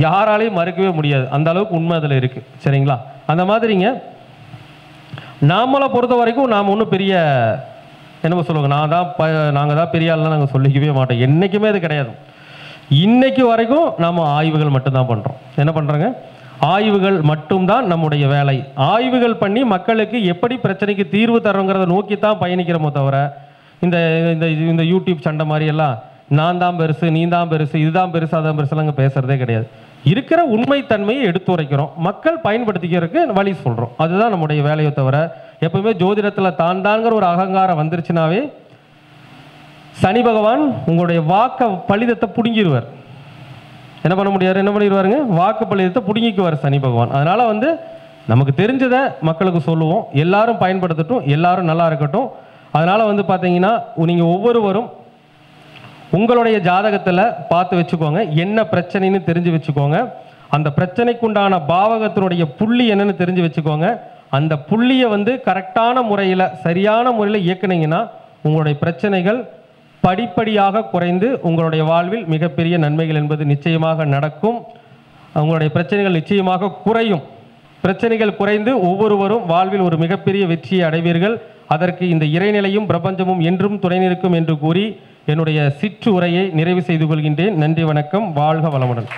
யாராலையும் மறுக்கவே முடியாது. அந்த அளவுக்கு உண்மை அதில் இருக்குது. சரிங்களா? அந்த மாதிரிங்க நாமளை பொறுத்த வரைக்கும் நாம் ஒன்றும் பெரிய என்னமோ சொல்லுவாங்க, நாங்கள் தான் பெரிய ஆள்லாம் நாங்கள் சொல்லிக்கவே மாட்டோம். என்றைக்குமே அது கிடையாது. இன்னைக்கு வரைக்கும் நாம் ஆய்வுகள் மட்டும்தான் பண்ணுறோம். என்ன பண்ணுறோங்க, ஆய்வுகள் மட்டும்தான் நம்முடைய வேலை. ஆய்வுகள் பண்ணி மக்களுக்கு எப்படி பிரச்சனைக்கு தீர்வு தரோங்கிறத நோக்கி தான் பயணிக்கிறோமோ தவிர இந்த இந்த இந்த யூடியூப் சண்டை மாதிரியெல்லாம் நான் தான் பெருசு, நீ தான் பெருசு, இதுதான் பெருசு, அதான் பெருசுலாங்க பேசுகிறதே கிடையாது. இருக்கிற உண்மைத்தன்மையை எடுத்து உரைக்கிறோம், மக்கள் பயன்படுத்திக்கிறதுக்கு வழி சொல்கிறோம். அதுதான் நம்முடைய வேலையை தவிர எப்பவுமே ஜோதிடத்தில் தான்ங்கிற ஒரு அகங்காரம் வந்துருச்சுனாவே சனி பகவான் உங்களுடைய வாக்க பலிதத்தை பிடுங்கிடுவார். என்ன பண்ண முடியாது, என்ன பண்ணிடுவாருங்க, வாக்கு பலிதத்தை பிடுங்கிக்குவார் சனி பகவான். அதனால் நமக்கு தெரிஞ்சதை மக்களுக்கு சொல்லுவோம், எல்லாரும் பயன்படுத்தட்டும், எல்லாரும் நல்லா இருக்கட்டும். அதனால் பார்த்தீங்கன்னா நீங்கள் ஒவ்வொருவரும் உங்களுடைய ஜாதகத்தில் பார்த்து வச்சுக்கோங்க, என்ன பிரச்சனைன்னு தெரிஞ்சு வச்சுக்கோங்க. அந்த பிரச்சனைக்குண்டான பாவகத்தினுடைய புள்ளி என்னன்னு தெரிஞ்சு வச்சுக்கோங்க. அந்த புள்ளியை கரெக்டான முறையில் சரியான முறையில் இயக்குனீங்கன்னா உங்களுடைய பிரச்சனைகள் படிப்படியாக குறைந்து உங்களுடைய வாழ்வில் மிகப்பெரிய நன்மைகள் என்பது நிச்சயமாக நடக்கும். உங்களுடைய பிரச்சனைகள் நிச்சயமாக குறையும். பிரச்சனைகள் குறைந்து ஒவ்வொருவரும் வாழ்வில் ஒரு மிகப்பெரிய வெற்றியை அடைவீர்கள். அதற்கு இந்த இறைநிலையும் பிரபஞ்சமும் என்றும் துணை நிற்கும் என்று கூறி என்னுடைய சிற்று உரையை நிறைவு செய்து கொள்கின்றேன். நன்றி, வணக்கம், வாழ்க வளமுடன்.